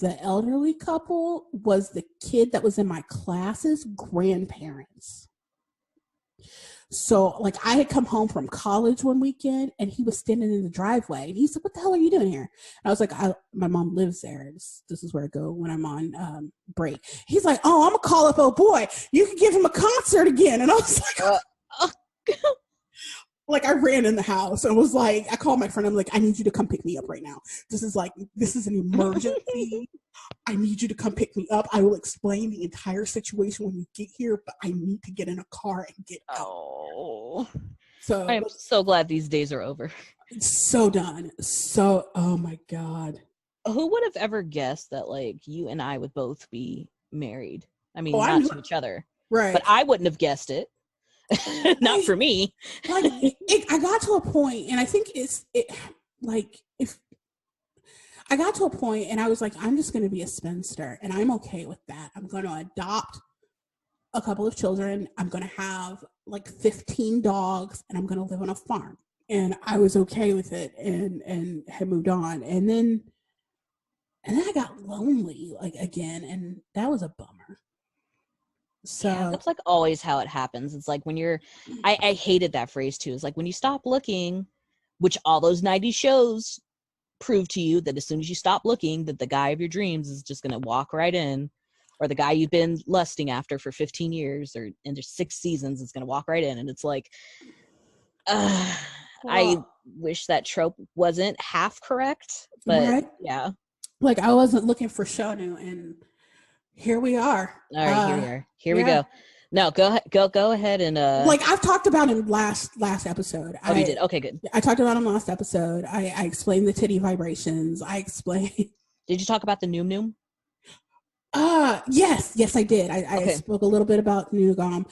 The elderly couple was the kid that was in my class's grandparents. So, like, I had come home from college one weekend, and he was standing in the driveway, and he said, what the hell are you doing here? And I was like, my mom lives there. This is where I go when I'm on break. He's like, oh, I'm going to call up old boy. You can give him a concert again. And I was like, like, I ran in the house and was like, I called my friend. I'm like, I need you to come pick me up right now. This is an emergency. I need you to come pick me up. I will explain the entire situation when you get here, but I need to get in a car and get out. Oh, so I'm so glad these days are over. So done. So, oh my God. Who would have ever guessed that, like, you and I would both be married? I mean, I not to each other. Right. But I wouldn't have guessed it. Not for me. Like, I got to a point, and I think I got to a point and I was like, I'm just going to be a spinster, and I'm okay with that. I'm going to adopt a couple of children. I'm going to have like 15 dogs, and I'm going to live on a farm. And I was okay with it and had moved on. And then I got lonely like again, and that was a bummer. So yeah, that's like always how it happens. It's like when you're, I hated that phrase too. It's like when you stop looking, which all those 90s shows prove to you that as soon as you stop looking, that the guy of your dreams is just going to walk right in, or the guy you've been lusting after for 15 years or into 6 seasons is going to walk right in. And it's like, I wish that trope wasn't half correct, but right? Yeah. Like, I wasn't looking for Shonu, and here we are. All right, here we are. Here we go. No, go ahead and like I've talked about in last episode. Oh, you did? Okay, good. I talked about in last episode. I explained the titty vibrations. I explained. Did you talk about the Noom Noom? Yes, I did. I spoke a little bit about Nunugam,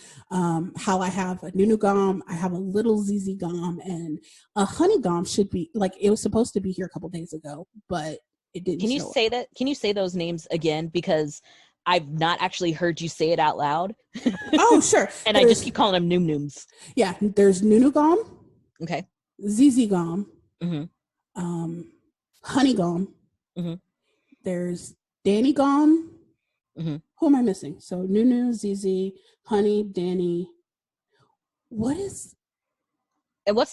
how I have a Nunugam, I have a little ZZ Gom, and a Honey Gom should be, like, it was supposed to be here a couple days ago, but it didn't. Can you say that? Can you say those names again? Because I've not actually heard you say it out loud. Oh, sure. And I just keep calling them Noom Nooms. Yeah, there's Nunugam. Okay. ZZ Gom. Mm-hmm. Honey Gom. Mm-hmm. There's Danny Gom. Mm-hmm. Who am I missing? So Nunu, ZZ, Honey, Danny. What's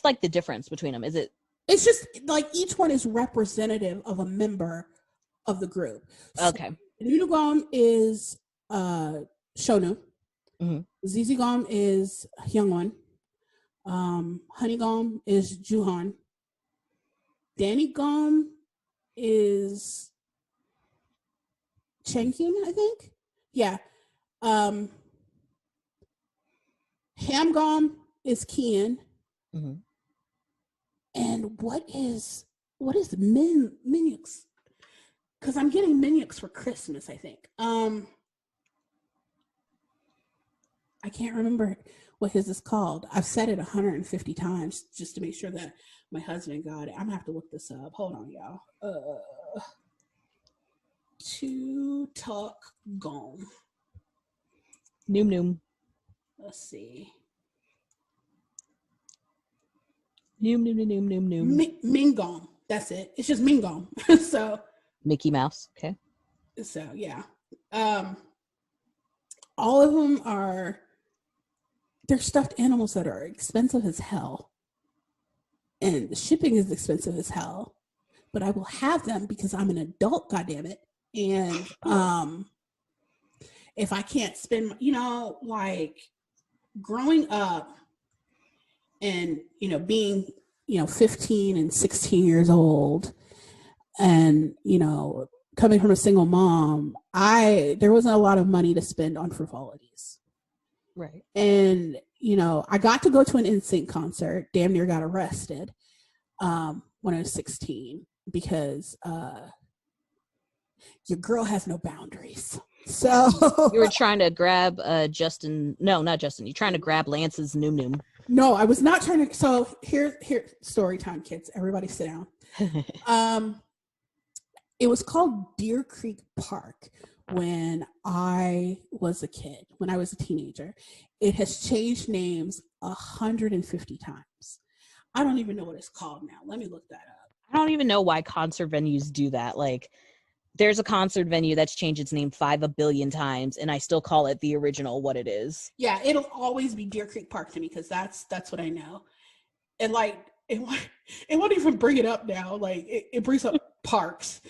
like the difference between them? Is it? It's just like each one is representative of a member of the group. Okay. So, Nunugam is Shonu. Mm-hmm. ZZ Gom is Hyungwon. Honey Gom is Juhan. Danny Gom is Changkyun, I think. Yeah. Ham Gom is Kian. Mm-hmm. And what is Minyux? Because I'm getting Minyux for Christmas, I think. I can't remember what his is called. I've said it 150 times just to make sure that my husband got it. I'm gonna have to look this up. Hold on, y'all. To talk gone. Noom Noom. Let's see. Noom Noom Noom Noom Noom. Mingong. That's it. It's just Mingong. So Mickey Mouse. Okay. So yeah. All of them they're stuffed animals that are expensive as hell. And the shipping is expensive as hell. but I will have them because I'm an adult, goddammit. And if I can't spend, like growing up and, being, 15 and 16 years old and, coming from a single mom, there wasn't a lot of money to spend on frivolities. Right. And, I got to go to an NSYNC concert, damn near got arrested when I was 16 because your girl has no boundaries. So you were trying to grab Justin. No, not Justin. You're trying to grab Lance's Noom. No, I was not trying to. So here, story time, kids. Everybody sit down. It was called Deer Creek Park when I was a kid, when I was a teenager. It has changed names 150 times. I don't even know what it's called now. Let me look that up. I don't even know why concert venues do that. Like, there's a concert venue that's changed its name 5 billion times, and I still call it the original what it is. Yeah, it'll always be Deer Creek Park to me because that's what I know. And like, it won't even bring it up now. Like, it brings up parks.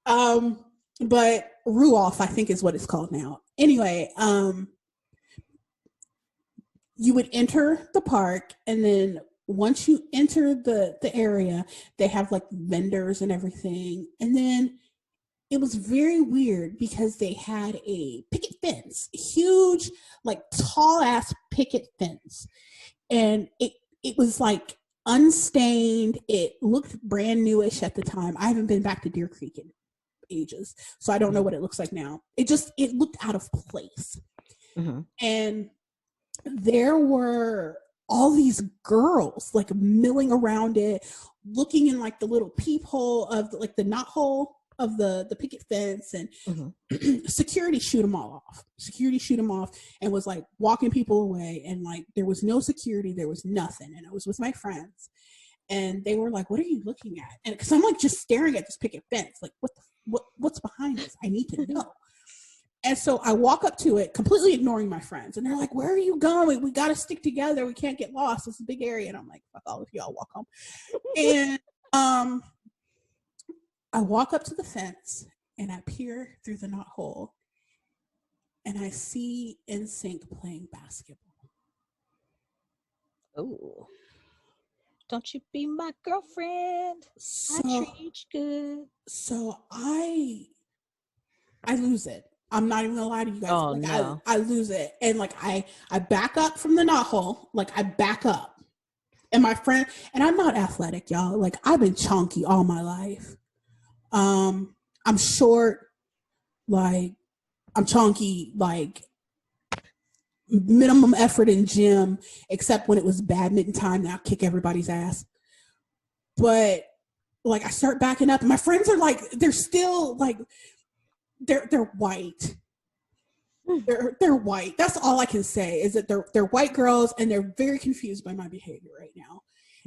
But Ruoff, I think, is what it's called now. Anyway, you would enter the park, and then once you enter the area, they have like vendors and everything. And then it was very weird because they had a picket fence, huge, like tall ass picket fence. And it was like unstained. It looked brand newish at the time. I haven't been back to Deer Creek in ages, so I don't know what it looks like now. It looked out of place. Mm-hmm. And there were all these girls like milling around it, looking in like the little peephole of like the knothole of the picket fence, and mm-hmm. Security shoot them off and was like walking people away, and like there was no security, there was nothing. And I was with my friends and they were like, what are you looking at? And because I'm like just staring at this picket fence, like what's behind this? I need to know. And so I walk up to it, completely ignoring my friends. And they're like, where are you going? We got to stick together. We can't get lost. It's a big area. And I'm like, fuck all of y'all, walk home. And I walk up to the fence and I peer through the knothole and I see NSYNC playing basketball. Oh. Don't you be my girlfriend. I treat you good. So I lose it. I'm not even gonna lie to you guys. Oh, like, no. I lose it. And like I back up from the knothole. Like I back up. And my friend, and I'm not athletic, y'all. Like I've been chunky all my life. I'm short, like I'm chunky, like minimum effort in gym, except when it was badminton time, now kick everybody's ass. But like I start backing up and my friends are like, they're still like, they're white. They're white. That's all I can say is that they're white girls and they're very confused by my behavior right now.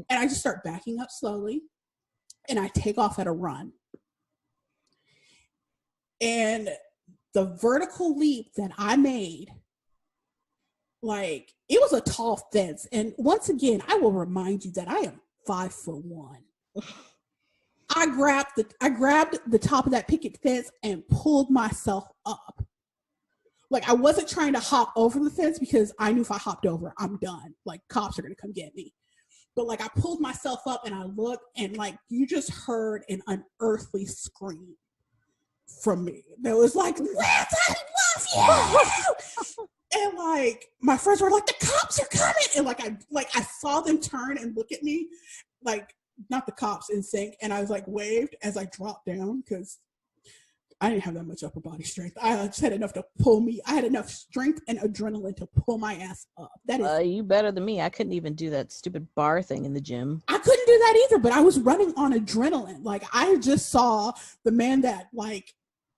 And I just start backing up slowly and I take off at a run. And the vertical leap that I made, like it was a tall fence. And once again, I will remind you that I am 5'1". I grabbed the top of that picket fence and pulled myself up. Like I wasn't trying to hop over the fence because I knew if I hopped over, I'm done. Like cops are gonna come get me. But like I pulled myself up and I looked and like you just heard an unearthly scream from me. That was like, Lance, I love you. And like my friends were like, the cops are coming. And like I saw them turn and look at me, like not the cops, NSYNC. And I was like waved as I dropped down because I didn't have that much upper body strength. I just had enough to pull me. I had enough strength and adrenaline to pull my ass up. That is you better than me. I couldn't even do that stupid bar thing in the gym. I couldn't do that either, but I was running on adrenaline. Like I just saw the man that like,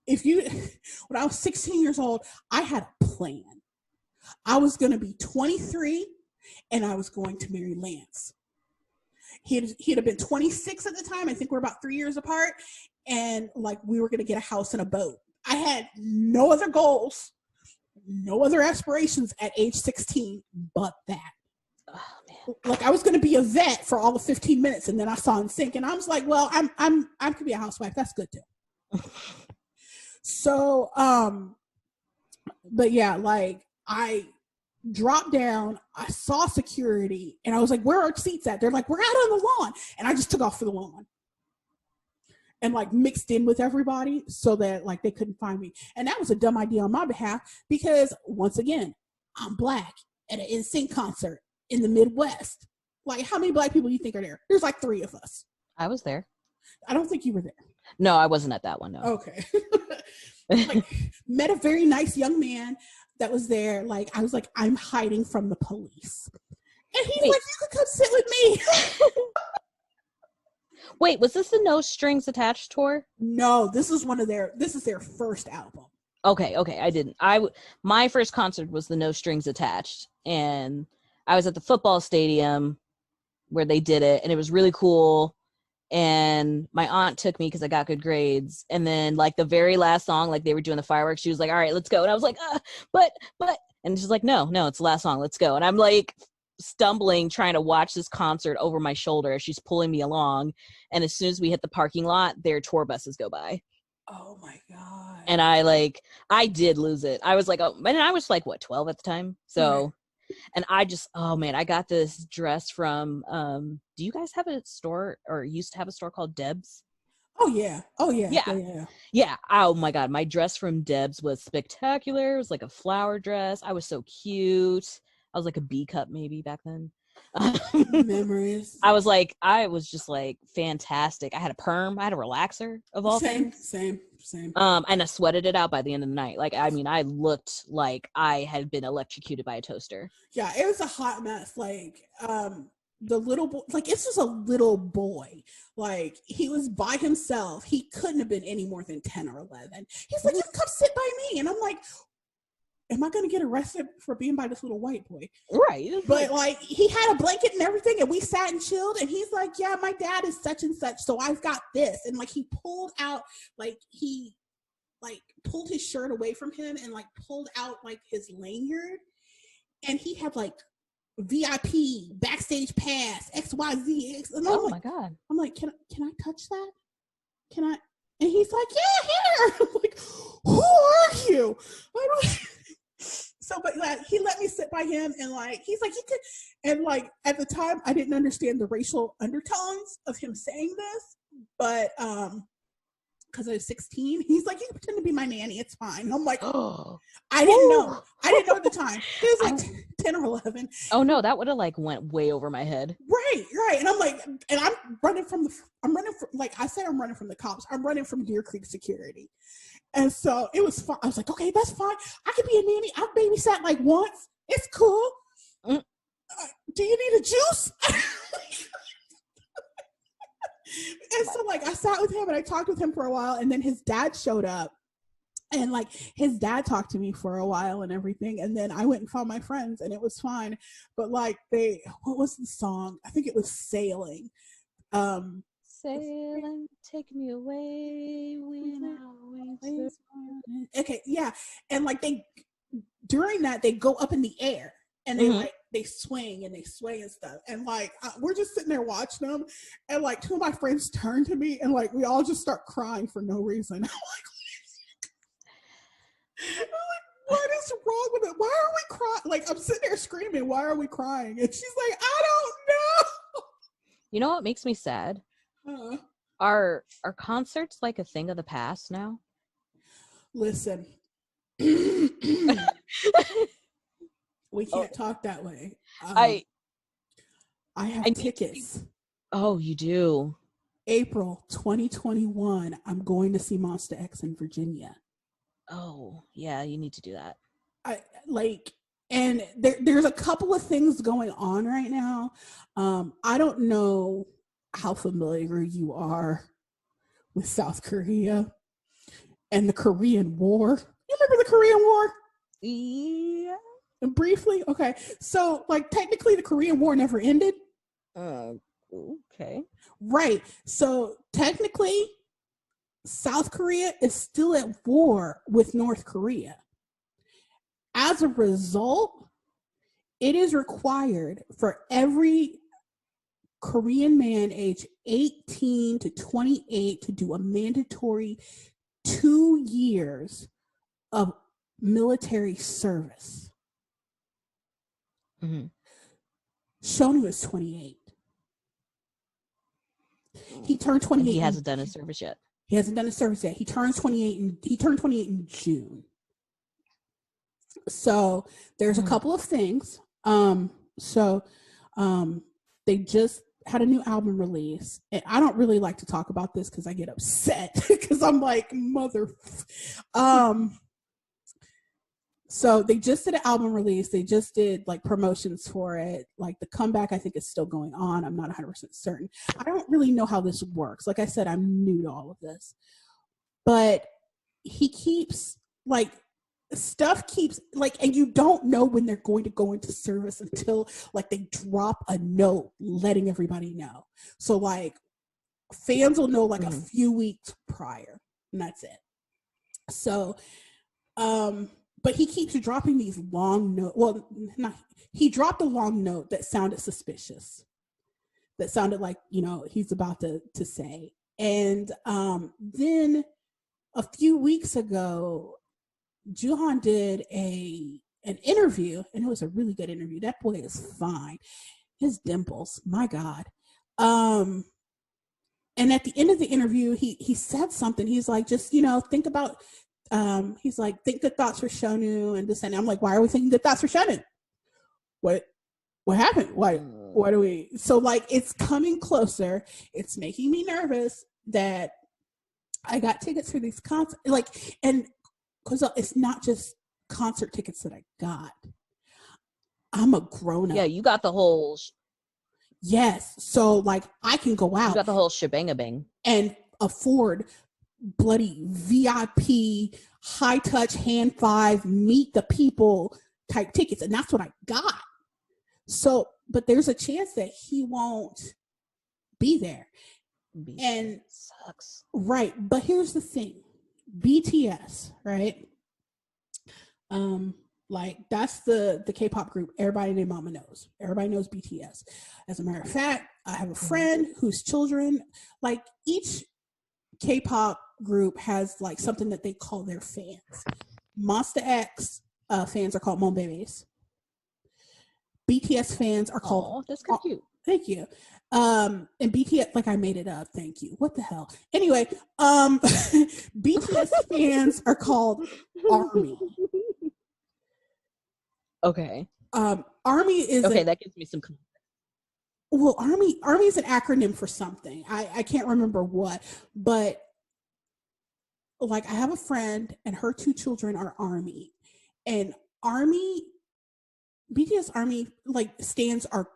when I was 16 years old, I had a plan. I was going to be 23 and I was going to marry Lance. He'd have been 26 at the time. I think we're about 3 years apart. And like, we were going to get a house and a boat. I had no other goals, no other aspirations at age 16, but that. Oh, man. like I was going to be a vet for all of 15 minutes, and then I saw NSYNC, and I was like, well, I could be a housewife. That's good too. So, but yeah, like I dropped down, I saw security, and I was like, where are our seats at? They're like, we're out on the lawn. And I just took off for the lawn and like mixed in with everybody so that like they couldn't find me. And that was a dumb idea on my behalf because once again, I'm Black at an NSYNC concert in the Midwest. Like, how many Black people do you think are there? There's like 3 of us. I was there. I don't think you were there. No, I wasn't at that one. No. Okay. Like, met a very nice young man that was there. Like, I was like, I'm hiding from the police. And he's like, you could come sit with me. Wait, was this the No Strings Attached tour? No, this is their first album. Okay, I didn't. My first concert was the No Strings Attached, and I was at the football stadium where they did it, and it was really cool. And my aunt took me because I got good grades. And then like the very last song, like they were doing the fireworks, she was like, all right, let's go. And I was like, but, and she's like, no, it's the last song. Let's go. And I'm like stumbling, trying to watch this concert over my shoulder as she's pulling me along. And as soon as we hit the parking lot, their tour buses go by. Oh my God. And I did lose it. I was like, and I was like, what, 12 at the time? So, and I just, oh man, I got this dress from, do you guys have a store or used to have a store called Deb's? Oh yeah. Yeah. Oh my God. My dress from Deb's was spectacular. It was like a flower dress. I was so cute. I was like a B cup maybe back then. Memories. I was just like fantastic. I had a perm. I had a relaxer of all things. Same. And I sweated it out by the end of the night. Like, I mean, I looked like I had been electrocuted by a toaster. Yeah, it was a hot mess. Like, the little boy, like, it's just a little boy. Like, he was by himself. He couldn't have been any more than 10 or 11. He's like, you come sit by me. And I'm like, am I going to get arrested for being by this little white boy? Right. But like, he had a blanket and everything, and we sat and chilled, and he's like, yeah, my dad is such and such, so I've got this. And like, he pulled out, like, he like pulled his shirt away from him and like pulled out like his lanyard, and he had like VIP backstage pass XYZ. And oh my God. I'm like, can I touch that? Can I? And he's like, yeah, here. I'm like, who are you? I don't. So, but like, he let me sit by him, and like, he's like, you could, and like, at the time, I didn't understand the racial undertones of him saying this, but because I was 16, he's like, you can pretend to be my nanny, it's fine. And I'm like, oh, I didn't know at the time. He was like 10 or 11. Oh no, that would have like went way over my head. Right. And I'm like, and I'm running from, like I said, I'm running from the cops. I'm running from Deer Creek security. And so it was fun. I was like, okay, that's fine. I could be a nanny. I've babysat like once. It's cool. Do you need a juice? And so like, I sat with him and I talked with him for a while, and then his dad showed up, and like his dad talked to me for a while and everything. And then I went and found my friends, and it was fine. But like, what was the song? I think it was Sailing. Sailing, take me away. Okay, yeah. And like, during that, they go up in the air, and they like, they swing and they sway and stuff. And like, we're just sitting there watching them, and like 2 of my friends turn to me, and like, we all just start crying for no reason. I'm like, what is wrong with it? Why are we crying? Like, I'm sitting there screaming, why are we crying? And she's like, I don't know. You know what makes me sad? Are concerts like a thing of the past now? Listen. We can't talk that way. I have tickets. Oh, you do? April 2021, I'm going to see Monsta X in Virginia. Oh, yeah, you need to do that. And there's a couple of things going on right now. I don't know how familiar you are with South Korea and the Korean War. You remember the Korean War? Yeah. Briefly? Okay. So, like, technically the Korean War never ended. Okay. Right. So, technically, South Korea is still at war with North Korea. As a result, it is required for every Korean man age 18 to 28 to do a mandatory 2 years of military service. Mm-hmm. Shonu is 28. He turned 28. And he hasn't done his service yet. He hasn't done his service yet. He turned 28 in June. So there's a couple of things. They just had a new album release, and I don't really like to talk about this because I get upset because I'm like, mother. So they just did an album release. They just did like promotions for it. Like the comeback, I think, is still going on. I'm not 100% certain. I don't really know how this works. Like I said, I'm new to all of this. But he keeps like stuff keeps like, and you don't know when they're going to go into service until like they drop a note letting everybody know. So like fans will know like a few weeks prior, and that's it. So but he keeps dropping these long notes. Well, he dropped a long note that sounded suspicious. That sounded like, you know, he's about to say. And then a few weeks ago, Juhan did an interview, and it was a really good interview. That boy is fine. His dimples, my God. And at the end of the interview, he said something. He's like, just, you know, think about. He's like, think good thoughts for Shonu and this and I'm like, why are we thinking good thoughts for Shonu? What happened? Why do we? So like, it's coming closer. It's making me nervous that I got tickets for these concerts. Like, and because it's not just concert tickets that I got. I'm a grown up. Yeah, you got the whole. Yes. So like, I can go out. You got the whole shebang-a-bang. And afford bloody VIP, high touch, hand five, meet the people type tickets. And that's what I got. So, but there's a chance that he won't be there. And sucks. Right. But here's the thing. BTS, right? Like that's the K-pop group everybody and their mama knows. Everybody knows BTS. As a matter of fact, I have a friend whose children, like each K-pop group has like something that they call their fans. Monsta X fans are called Mon Babies. BTS fans are called. That's kind of cute. Thank you. And BTS, like I made it up. Thank you. What the hell? Anyway, BTS fans are called ARMY. Okay. ARMY is okay. That gives me some. Well, ARMY is an acronym for something. I can't remember what, but like I have a friend and her two children are ARMY, and ARMY, BTS ARMY like stands are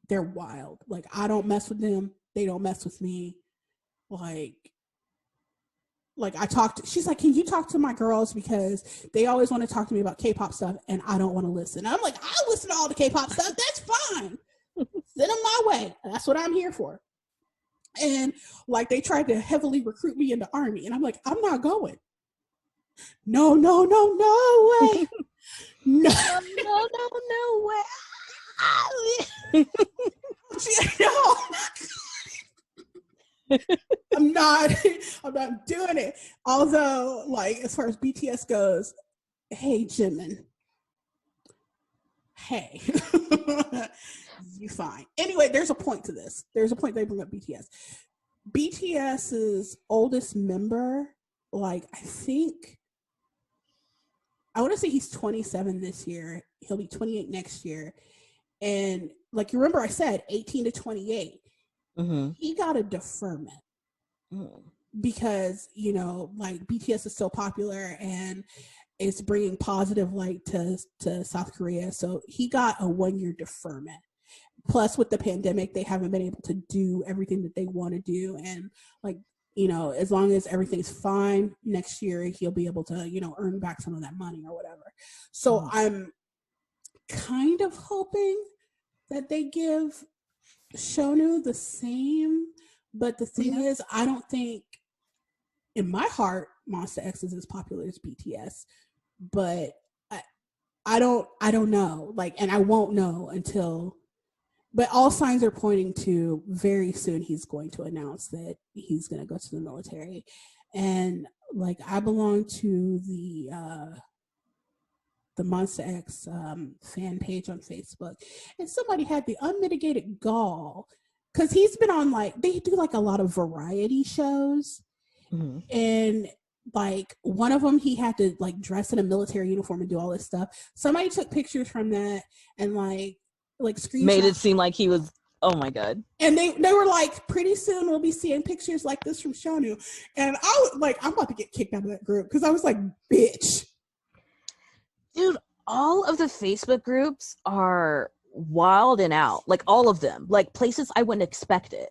they're wild. Like I don't mess with them. They don't mess with me. Like I talked, she's like, can you talk to my girls because they always want to talk to me about K-pop stuff and I don't want to listen. I'm like, I'll listen to all the K-pop stuff. That's fine. Send them my way. That's what I'm here for. And like they tried to heavily recruit me into ARMY, and I'm like, I'm not going. No way. No way. No. I'm not doing it. Although, like, as far as BTS goes, hey, Jimin. Hey. You fine. Anyway, there's a point to this. There's a point they bring up BTS. BTS's oldest member, like, I want to say he's 27 this year. He'll be 28 next year. And, like, you remember I said 18 to 28. Mm-hmm. He got a deferment because, you know, like BTS is so popular and it's bringing positive light to South Korea. So he got a 1-year deferment. Plus, with the pandemic, they haven't been able to do everything that they want to do. And, like, you know, as long as everything's fine next year, he'll be able to, you know, earn back some of that money or whatever. So I'm kind of hoping that they give Shonu the same. But the thing is, I don't think, in my heart, Monsta X is as popular as BTS. But I don't know. Like, and I won't know until, but all signs are pointing to very soon he's going to announce that he's going to go to the military. And like, I belong to the Monster X fan page on Facebook, and somebody had the unmitigated gall, because he's been on, like, they do like a lot of variety shows, and like one of them he had to like dress in a military uniform and do all this stuff. Somebody took pictures from that and like screenshots, made it seem like he was, oh my god. and they were like, pretty soon we'll be seeing pictures like this from Shonu. And I was like, I'm about to get kicked out of that group, because I was like, bitch. Dude, all of the Facebook groups are wild and out. Like, all of them. Like, places I wouldn't expect it.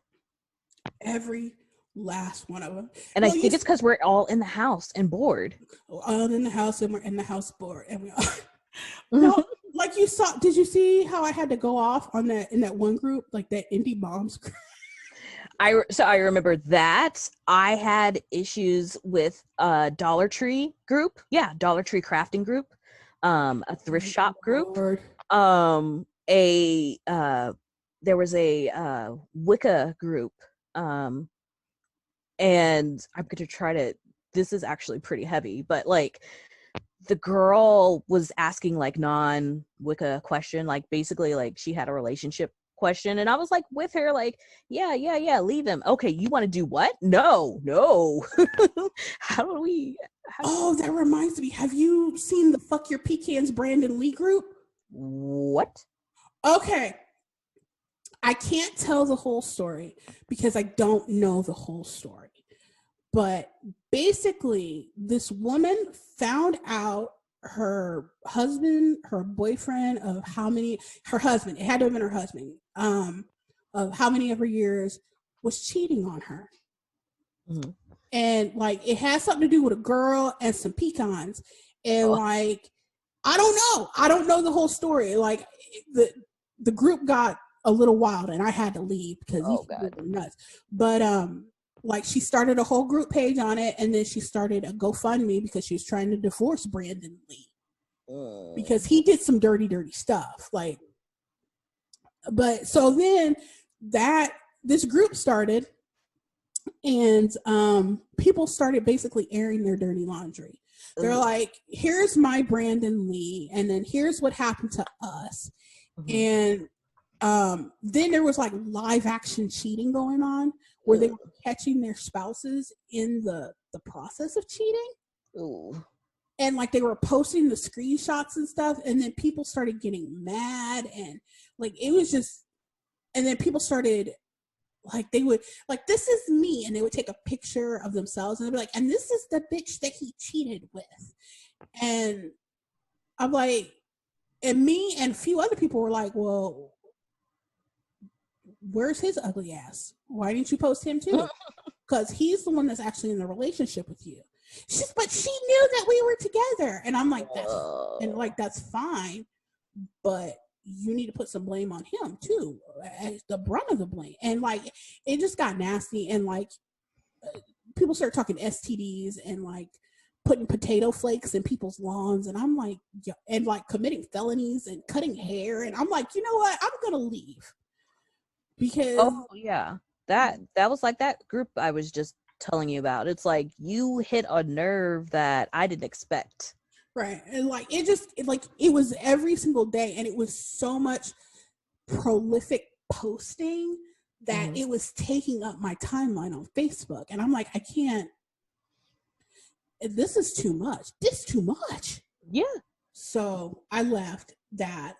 Every last one of them. And well, I think it's because we're all in the house and bored. All in the house, and we're in the house bored. And we all... No, like, you saw, did you see how I had to go off on that in that one group, like that indie moms group? So I remember that. I had issues with a Dollar Tree group. Yeah, Dollar Tree crafting group. A thrift shop group. There was a Wicca group. And I'm going to try to, this is actually pretty heavy, but like, the girl was asking like non-Wicca question, like basically like she had a relationship question, and I was like with her like, yeah, leave him. Okay, you want to do what? No. Oh, that reminds me, have you seen the Fuck Your Pecans Brandon Lee group? What? Okay, I can't tell the whole story because I don't know the whole story, but basically this woman found out her boyfriend of how many, her husband, it had to have been her husband, of how many of her years was cheating on her. And like, it has something to do with a girl and some pecans. And like, I don't know the whole story. Like, the group got a little wild and I had to leave because these people were nuts. But like, she started a whole group page on it, and then she started a GoFundMe because she was trying to divorce Brandon Lee because he did some dirty stuff. Like, but so then this group started, and people started basically airing their dirty laundry. They're like, here's my Brandon Lee, and then here's what happened to us. And then there was like live action cheating going on, where they were catching their spouses in the process of cheating. And like, they were posting the screenshots and stuff, and then people started getting mad, and like, it was just, and then people started like, they would like, this is me, and they would take a picture of themselves and they'd be like, and this is the bitch that he cheated with. And I'm like, and me and a few other people were like, well, where's his ugly ass? Why didn't you post him too? Because he's the one that's actually in the relationship with you. But she knew that we were together. And I'm like, that's fine, but you need to put some blame on him too, as the brunt of the blame. And like, it just got nasty, and like, people started talking STDs and like putting potato flakes in people's lawns, and I'm like, yeah, and like committing felonies and cutting hair, and I'm like, you know what, I'm gonna leave. Because that was like that group I was just telling you about. It's like, you hit a nerve that I didn't expect. Right. And like, it was every single day, and it was so much prolific posting that it was taking up my timeline on Facebook. And I'm like, I can't, this is too much. Yeah. So I left that.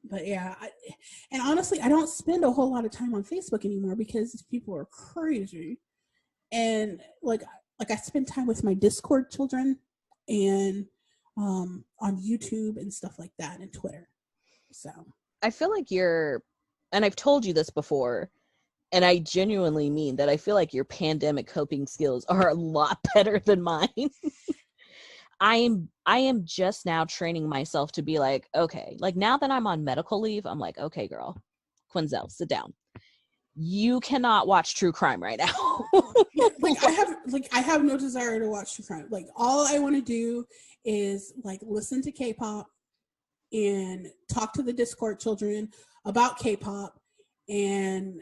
But yeah, and honestly, I don't spend a whole lot of time on Facebook anymore because people are crazy. And like I spend time with my Discord children, and on YouTube and stuff like that, and Twitter. So I feel like and I've told you this before, and I genuinely mean that, I feel like your pandemic coping skills are a lot better than mine. I am just now training myself to be like, okay, like, now that I'm on medical leave, I'm like, okay, girl, Quinzel, sit down. You cannot watch true crime right now. I have no desire to watch true crime. Like, all I want to do is like listen to K-pop and talk to the Discord children about K-pop and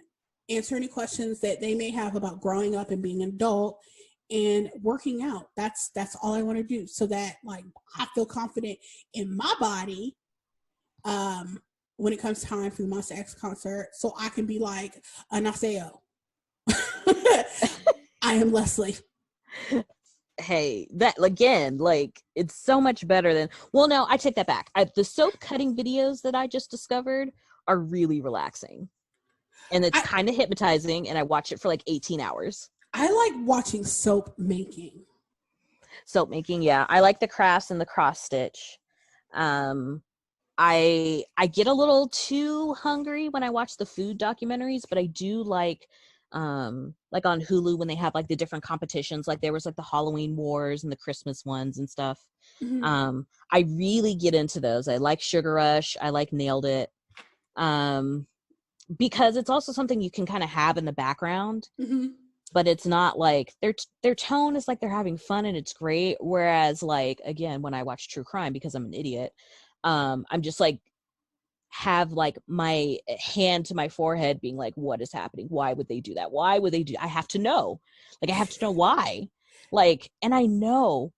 answer any questions that they may have about growing up and being an adult and working out. That's all I want to do, so that like I feel confident in my body when it comes time for the Monster X concert, so I can be like Anaseo. I am Leslie. Hey, that again, like it's so much better than, well, no, I take that back. The soap cutting videos that I just discovered are really relaxing, and it's kind of hypnotizing, and I watch it for like 18 hours. I like watching soap making. Yeah, I like the crafts and the cross stitch. I get a little too hungry when I watch the food documentaries, but I do like on Hulu when they have like the different competitions, like there was like the Halloween Wars and the Christmas ones and stuff. Mm-hmm. I really get into those. I like Sugar Rush. I like Nailed It. Because it's also something you can kind of have in the background. Mm-hmm. But it's not like their tone is like they're having fun and it's great. Whereas like, again, when I watch true crime, because I'm an idiot, I'm just like have like my hand to my forehead being like, what is happening? Why would they do that? Why would they do? I have to know. Like, I have to know why. Like, and I know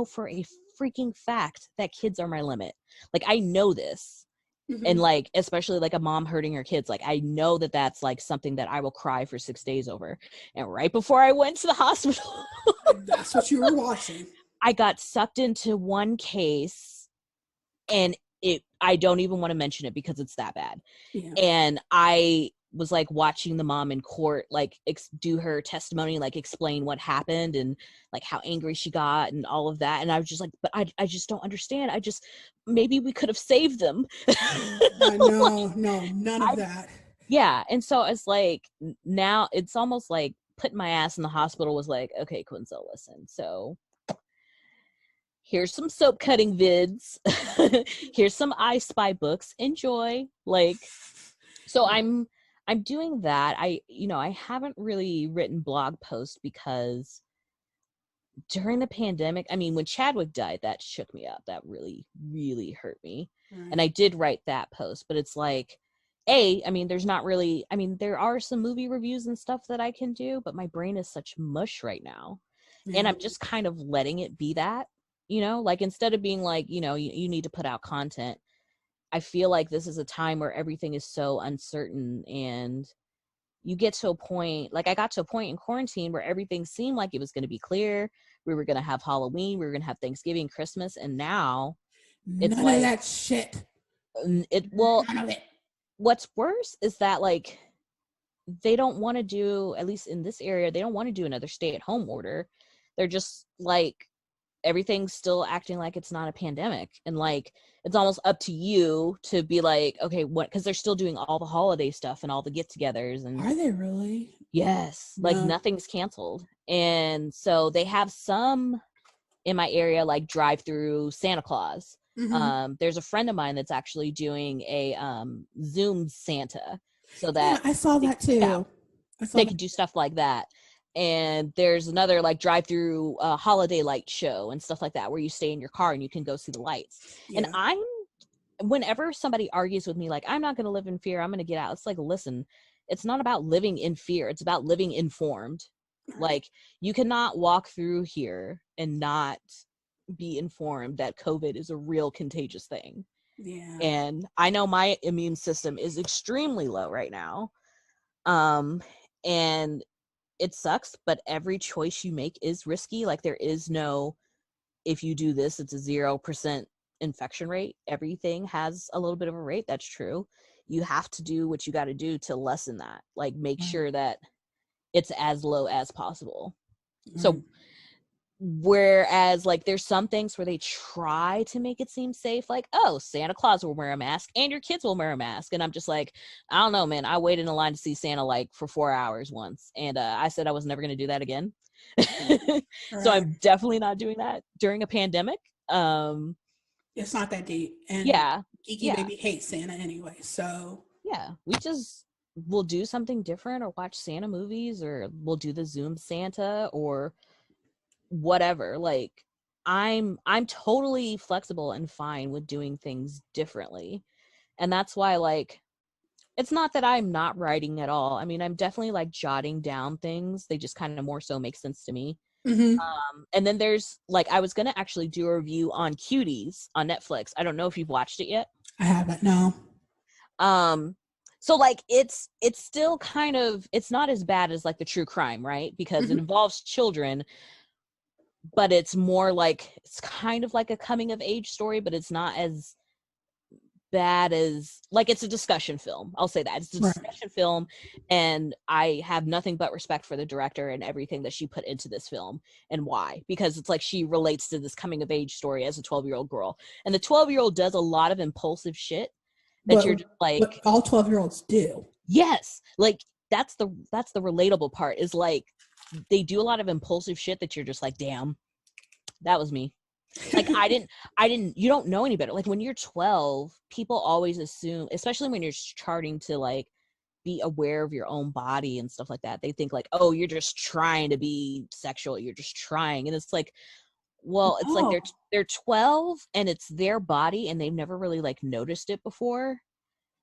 for a freaking fact that kids are my limit. Like, I know this. Mm-hmm. And like, especially like a mom hurting her kids, like I know that that's like something that I will cry for 6 days over. And right before I went to the hospital, that's what you were watching. I got sucked into one case, and I don't even want to mention it because it's that bad. Yeah. And I was like watching the mom in court, like do her testimony, like explain what happened and like how angry she got and all of that. And I was just like, but I just don't understand. Maybe we could have saved them. No, none of that. Yeah. And so it's like, now it's almost like putting my ass in the hospital was like, okay, Quinzel, listen. So here's some soap cutting vids. Here's some I Spy books. Enjoy. Like, so I'm doing that. I haven't really written blog posts because during the pandemic, I mean, when Chadwick died, that shook me up. That really, really hurt me. Right. And I did write that post, but it's like, I mean, there are some movie reviews and stuff that I can do, but my brain is such mush right now. Yeah. And I'm just kind of letting it be that, like instead of being like, you need to put out content, I feel like this is a time where everything is so uncertain, and you get to a point, like I got to a point in quarantine where everything seemed like it was going to be clear. We were going to have Halloween, we were going to have Thanksgiving, Christmas, and now it's none of that shit. None of it. What's worse is that like they don't want to do, at least in this area, they don't want to do another stay-at-home order. They're just like, everything's still acting like it's not a pandemic, and like it's almost up to you to be like, okay, what, because they're still doing all the holiday stuff and all the get-togethers. And are they really? Yes. No. Like nothing's canceled. And so they have some in my area, like drive-through Santa Claus. Mm-hmm. There's a friend of mine that's actually doing a Zoom Santa, so that I saw that too. Yeah, they can do stuff like that. And there's another like drive-through holiday light show and stuff like that, where you stay in your car and you can go see the lights. Yeah. And whenever somebody argues with me, like, I'm not going to live in fear, I'm going to get out. It's like, listen, it's not about living in fear. It's about living informed. Like, you cannot walk through here and not be informed that COVID is a real contagious thing. Yeah. And I know my immune system is extremely low right now. And it sucks, but every choice you make is risky. Like, there is no, if you do this, it's a 0% infection rate. Everything has a little bit of a rate. That's true. You have to do what you got to do to lessen that. Like, make sure that it's as low as possible. So, whereas like there's some things where they try to make it seem safe, like, oh, Santa Claus will wear a mask and your kids will wear a mask. And I'm just like, I don't know, man. I waited in line to see Santa like for 4 hours once. And I said I was never going to do that again. So I'm definitely not doing that during a pandemic. It's not that deep. And Geeky baby hates Santa anyway. So yeah, we'll do something different, or watch Santa movies, or we'll do the Zoom Santa or whatever. Like, I'm totally flexible and fine with doing things differently. And that's why, like, it's not that I'm not writing at all. I mean, I'm definitely like jotting down things. They just kind of more so make sense to me. Mm-hmm. And then there's like, I was going to actually do a review on Cuties on Netflix. I don't know if you've watched it yet. I haven't, no. So like it's still kind of, it's not as bad as like the true crime, right? Because it involves children, but it's more like, it's kind of like a coming of age story, but it's not as bad as, like, it's a discussion film. I'll say that it's a discussion film, and I have nothing but respect for the director and everything that she put into this film. And why? Because it's like she relates to this coming of age story as a 12-year-old girl, and the 12-year-old does a lot of impulsive shit that you're just like, what all 12-year-olds do. Yes, like that's the relatable part, is like they do a lot of impulsive shit that you're just like, damn, that was me. Like I didn't you don't know any better. Like when you're 12, people always assume, especially when you're starting to like be aware of your own body and stuff like that, they think like, oh, you're just trying to be sexual, you're just trying. And it's like, well, it's like they're 12 and it's their body and they've never really like noticed it before.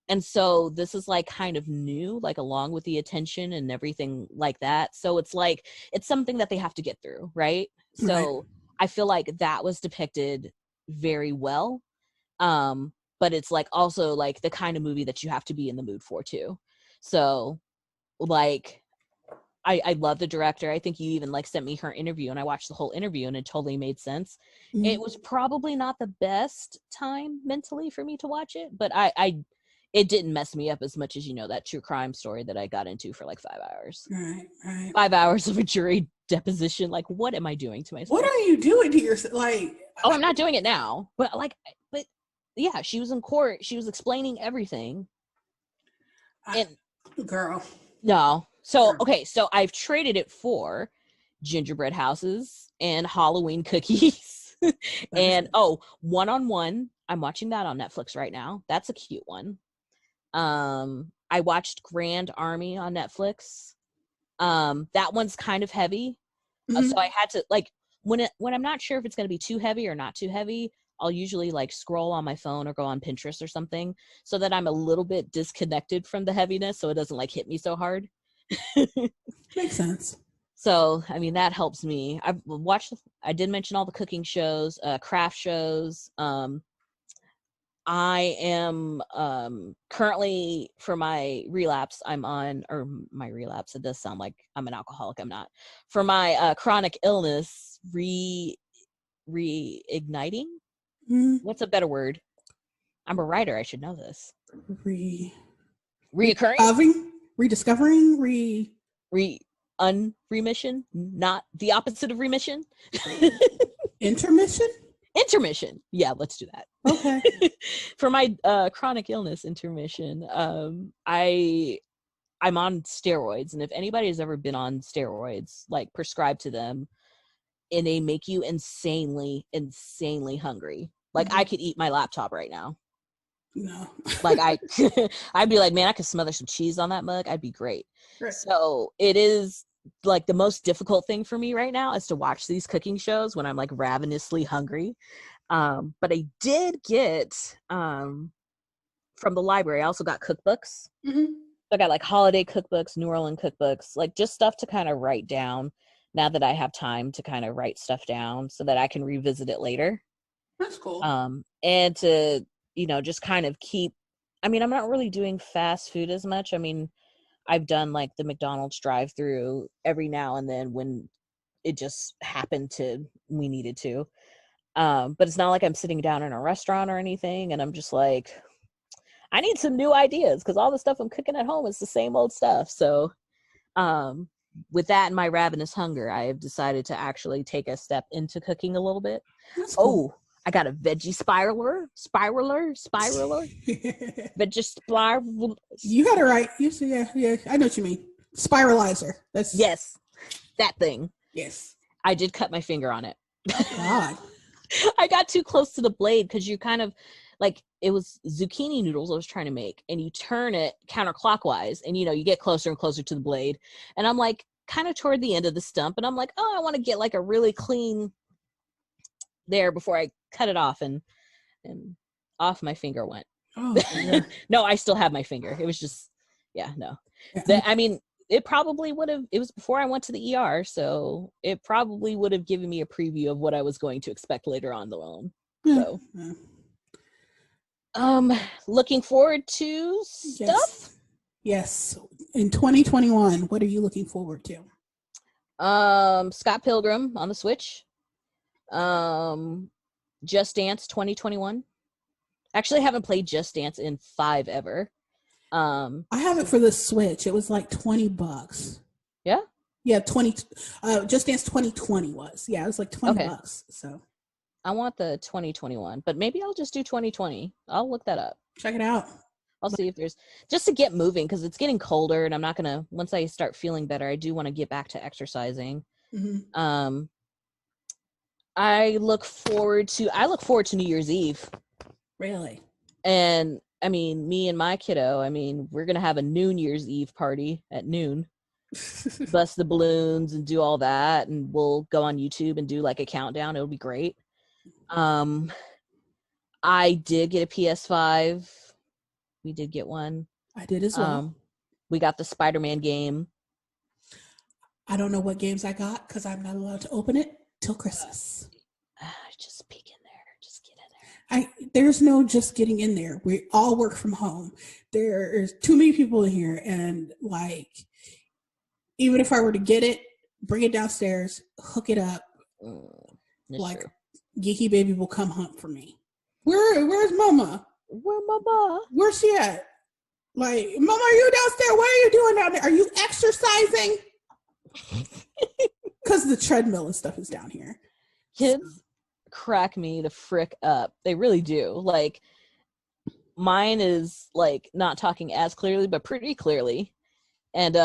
And so this is like kind of new, like along with the attention and everything like that. So it's like, it's something that they have to get through, right? So I feel like that was depicted very well. But it's like also like the kind of movie that you have to be in the mood for too. So like, I love the director. I think you even like sent me her interview and I watched the whole interview and it totally made sense. Mm-hmm. It was probably not the best time mentally for me to watch it, but it didn't mess me up as much as, you know, that true crime story that I got into for like 5 hours. Right. 5 hours of a jury deposition. Like, what am I doing to myself? What are you doing to yourself? Like, oh, I'm not doing it now. But yeah, she was in court. She was explaining everything. Girl. No. So, okay, so I've traded it for gingerbread houses and Halloween cookies. And, One-on-One. I'm watching that on Netflix right now. That's a cute one. I watched Grand Army on Netflix. That one's kind of heavy. Mm-hmm. So I had to, like, when I'm not sure if it's going to be too heavy or not too heavy, I'll usually like scroll on my phone or go on Pinterest or something so that I'm a little bit disconnected from the heaviness so it doesn't like hit me so hard. Makes sense. So, I mean, that helps me. I did mention all the cooking shows, craft shows. I am currently, for my relapse, it does sound like I'm an alcoholic. I'm not. For my chronic illness, reigniting? What's a better word? I'm a writer. I should know this. Reoccurring? Rediscovering? Remission? Not the opposite of remission? Intermission? Intermission. Yeah, let's do that. Okay. For my chronic illness intermission, I'm on steroids, and if anybody has ever been on steroids, like prescribed to them, and they make you insanely hungry. Like I could eat my laptop right now. No. Like I'd be like, man, I could smother some cheese on that mug. I'd be great. Right. So it is like the most difficult thing for me right now is to watch these cooking shows when I'm like ravenously hungry. But I did get from the library, I also got cookbooks. Mm-hmm. So I got like holiday cookbooks, New Orleans cookbooks, like just stuff to kind of write down now that I have time to kind of write stuff down so that I can revisit it later. That's cool. And to, you know, just kind of keep, I mean, I'm not really doing fast food as much. I mean, I've done like the McDonald's drive-through every now and then when it just happened we needed to. But it's not like I'm sitting down in a restaurant or anything. And I'm just like, I need some new ideas because all the stuff I'm cooking at home is the same old stuff. So with that and my ravenous hunger, I have decided to actually take a step into cooking a little bit. That's cool. Oh, I got a veggie spiraler. Veggie spiral. You got it right. Yeah. I know what you mean. Spiralizer. Yes, that thing. Yes. I did cut my finger on it. Oh, God. I got too close to the blade because you kind of like, it was zucchini noodles I was trying to make, and you turn it counterclockwise and, you know, you get closer and closer to the blade. And I'm like kind of toward the end of the stump and I'm like, oh, I want to get like a really clean there before I cut it off, and off my finger went. Oh, yeah. No, I still have my finger. It was just, yeah, no. I mean, it probably would have, it was before I went to the ER, so it probably would have given me a preview of what I was going to expect later on the loan. So, looking forward to stuff. Yes. In 2021, what are you looking forward to? Scott Pilgrim on the Switch. Just Dance 2021. Actually, I haven't played Just Dance in 5 ever. I have it for the Switch. It was like $20. Yeah? Yeah, 20 Just Dance 2020 was. Yeah, it was like $20. So I want the 2021, but maybe I'll just do 2020. I'll look that up. Check it out. I'll see if there's, just to get moving, because it's getting colder and I'm not gonna, once I start feeling better, I do want to get back to exercising. Mm-hmm. I look forward to New Year's Eve. Really? And I mean, me and my kiddo, I mean, we're gonna have a New Year's Eve party at noon. Bust the balloons and do all that, and we'll go on YouTube and do like a countdown. It'll be great. I did get a PS5. We did get one. I did as well. We got the Spider-Man game. I don't know what games I got because I'm not allowed to open it till Christmas. Just peek in there. Just get in there. There's no just getting in there. We all work from home. There's too many people in here, and like, even if I were to get it, bring it downstairs, hook it up, like true. Geeky baby will come hunt for me. Where's Mama? Where Mama? Where's she at? Like, Mama, are you downstairs? What are you doing down there? Are you exercising? Because the treadmill and stuff is down here. Kids crack me the frick up. They really do. Like, mine is like not talking as clearly, but pretty clearly. And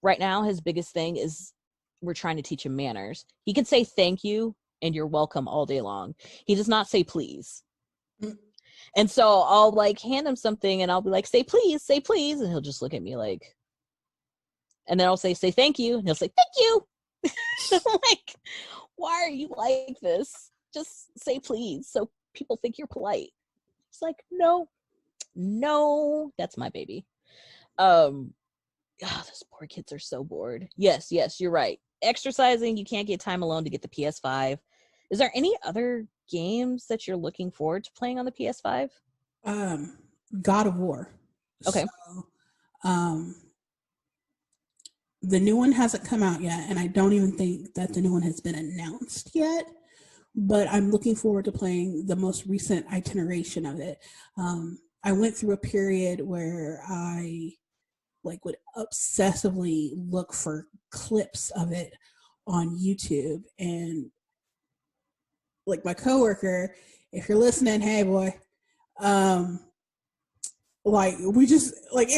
right now, his biggest thing is we're trying to teach him manners. He can say thank you and you're welcome all day long. He does not say please. And so I'll like hand him something and I'll be like, say please. And he'll just look at me like, and then I'll say thank you. And he'll say, thank you. I'm like, why are you like this? Just say please so people think you're polite. It's like, no, that's my baby. Those poor kids are so bored. Yes, you're right. Exercising, you can't get time alone to get the PS5. Is there any other games that you're looking forward to playing on the PS5? God of War. Okay. So, the new one hasn't come out yet, and I don't even think that the new one has been announced yet, but I'm looking forward to playing the most recent iteration of it. I went through a period where I like would obsessively look for clips of it on YouTube, and like my coworker, if you're listening, hey boy, like we just like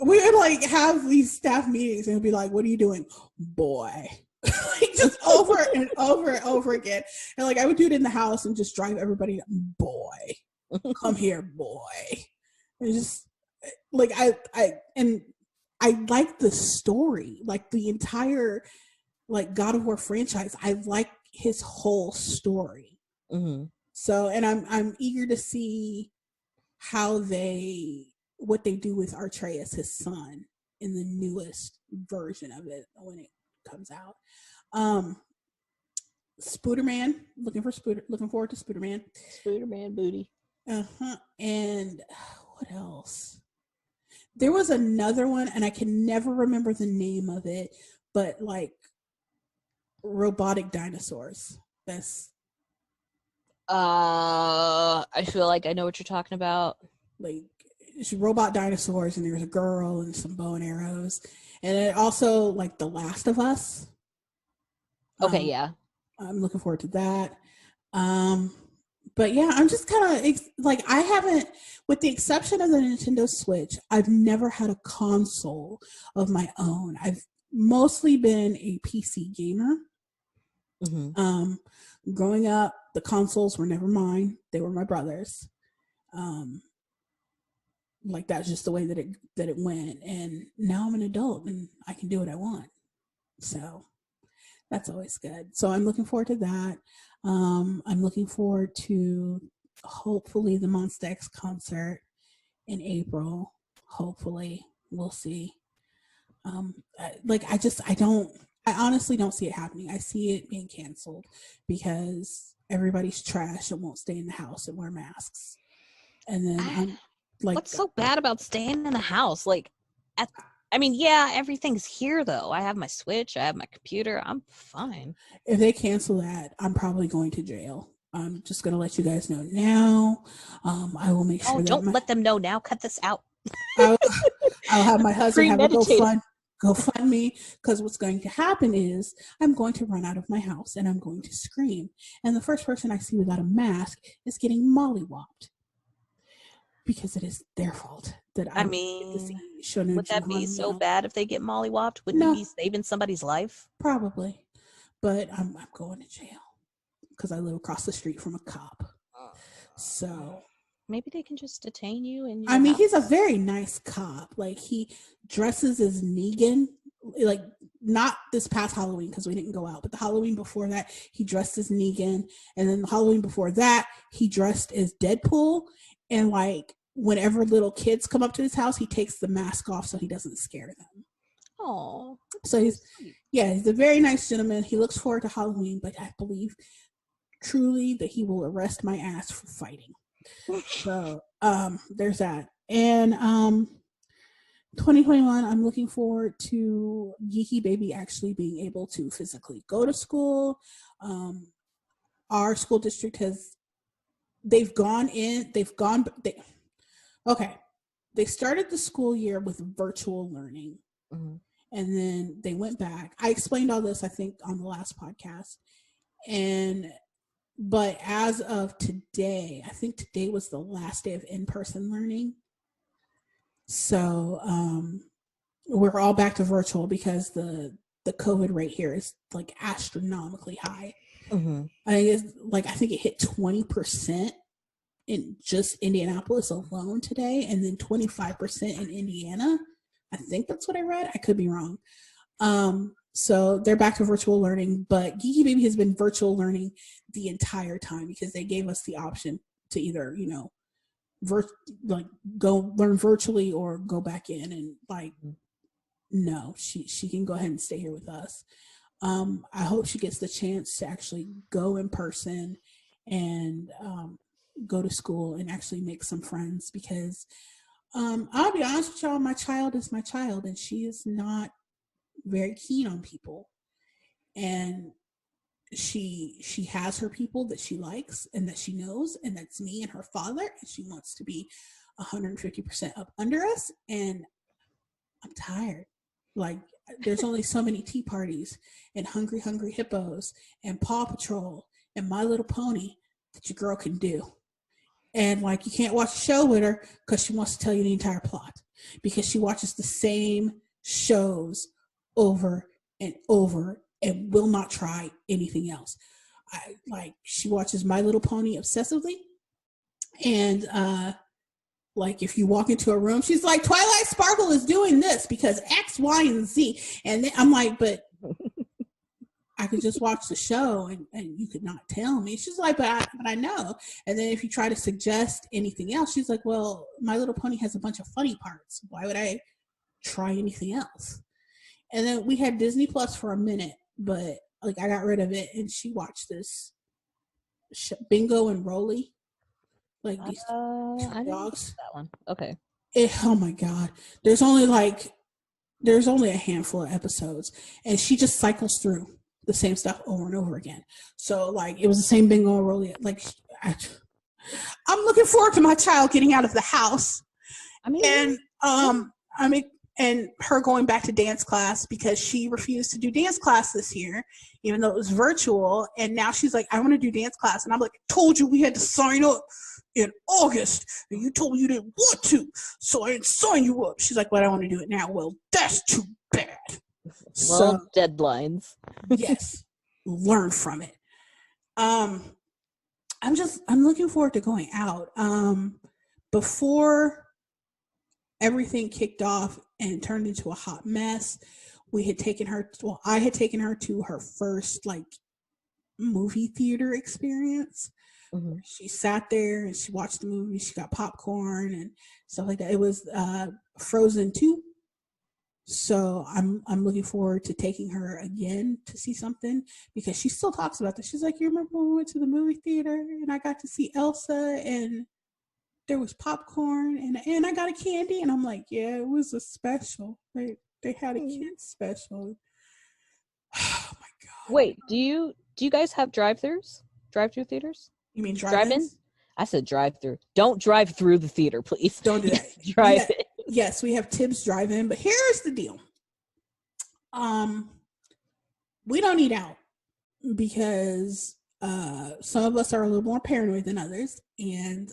we would like have these staff meetings and it'd be like, what are you doing, boy? Like just over and over and over again. And like I would do it in the house and just drive everybody, boy, come here, boy. And just like I like the story, like the entire like God of War franchise. I like his whole story. Mm-hmm. So, and I'm eager to see what they do with Atreus, his son, in the newest version of it when it comes out. Spooderman, looking forward to Spooderman. Spooderman booty. And what else? There was another one, and I can never remember the name of it, but like robotic dinosaurs. That's I feel like I know what you're talking about. Like it's robot dinosaurs, and there's a girl and some bow and arrows, and it also like The Last of Us. Okay, yeah. I'm looking forward to that. But yeah, I'm just kind of like, I haven't, with the exception of the Nintendo Switch, I've never had a console of my own. I've mostly been a PC gamer. Mm-hmm. Growing up, the consoles were never mine; they were my brother's. Like that's just the way that it went. And now I'm an adult and I can do what I want. So that's always good. So I'm looking forward to that. I'm looking forward to hopefully the Monsta X concert in April. Hopefully, we'll see. I honestly don't see it happening. I see it being canceled because everybody's trash and won't stay in the house and wear masks. And then I'm like, what's so bad about staying in the house? Like, yeah, everything's here though. I have my Switch, I have my computer. I'm fine. if they cancel that, I'm probably going to jail. I'm just gonna let you guys know now. I will make sure that don't let them know now. Cut this out. I'll have my husband have a GoFundMe, because what's going to happen is I'm going to run out of my house and I'm going to scream. And the first person I see without a mask is getting mollywopped. Because it is their fault that I mean, would that be so bad if they get mollywopped? Would you be saving somebody's life? Probably. But I'm going to jail because I live across the street from a cop. So maybe they can just detain you. And I mean, he's a very nice cop. Like, he dresses as Negan. Like, not this past Halloween because we didn't go out, but the Halloween before that, he dressed as Negan. And then the Halloween before that, he dressed as Deadpool. And like, whenever little kids come up to his house, he takes the mask off so he doesn't scare them. Oh, so he's a very nice gentleman. He looks forward to Halloween, but I believe truly that he will arrest my ass for fighting. So there's that. And 2021, I'm looking forward to Geeky Baby actually being able to physically go to school. Our school district they started the school year with virtual learning. Mm-hmm. And then they went back. I explained all this, I think, on the last podcast. But as of today, I think today was the last day of in-person learning. So we're all back to virtual because the COVID rate here is like astronomically high. Mm-hmm. I think it hit 20% in just Indianapolis alone today, and then 25% in Indiana. I think that's what I read. I could be wrong. So they're back to virtual learning, but Geeky Baby has been virtual learning the entire time because they gave us the option to either, go learn virtually or go back in, and no, she can go ahead and stay here with us. I hope she gets the chance to actually go in person and go to school and actually make some friends, because I'll be honest with y'all, my child is my child, and she is not very keen on people. And she has her people that she likes and that she knows, and that's me and her father, and she wants to be 150% up under us, and I'm tired. Like, there's only so many tea parties and Hungry Hippos and Paw Patrol and My Little Pony that your girl can do. And like, you can't watch a show with her because she wants to tell you the entire plot, because she watches the same shows over and over and will not try anything else. She watches My Little Pony obsessively, and like, if you walk into a room, she's like, Twilight Sparkle is doing this because X, Y, and Z. And then I'm like, but I could just watch the show and you could not tell me. She's like, but I know. And then if you try to suggest anything else, she's like, well, My Little Pony has a bunch of funny parts. Why would I try anything else? And then we had Disney Plus for a minute, but like, I got rid of it, and she watched this Bingo and Rolly. Like, these dogs. That one. Okay. Oh my God. There's only a handful of episodes, and she just cycles through the same stuff over and over again. So like, it was the same Bingo and Rolly. Like, I'm looking forward to my child getting out of the house. And her going back to dance class, because she refused to do dance class this year, even though it was virtual. And now she's like, I want to do dance class. And I'm like, told you we had to sign up in August, and you told me you didn't want to, so I didn't sign you up. She's like, well, I want to do it now. Well, that's too bad. Well, deadlines. Yes, learn from it. I'm looking forward to going out. Before everything kicked off and turned into a hot mess, I had taken her to her first like movie theater experience. Mm-hmm. She sat there and she watched the movie. She got popcorn and stuff like that. It was Frozen 2. So I'm looking forward to taking her again to see something, because she still talks about this. She's like, you remember when we went to the movie theater and I got to see Elsa and there was popcorn and I got a candy? And I'm like, yeah, it was a special. They had a kids special. Oh my god. Wait, do you guys have drive-through theaters? You mean Drive-in? drive-ins? I said drive-through. Don't drive through the theater, please. Don't do that. Drive in. Yes, we have Tibbs drive-in, but here's the deal. We don't eat out because some of us are a little more paranoid than others, and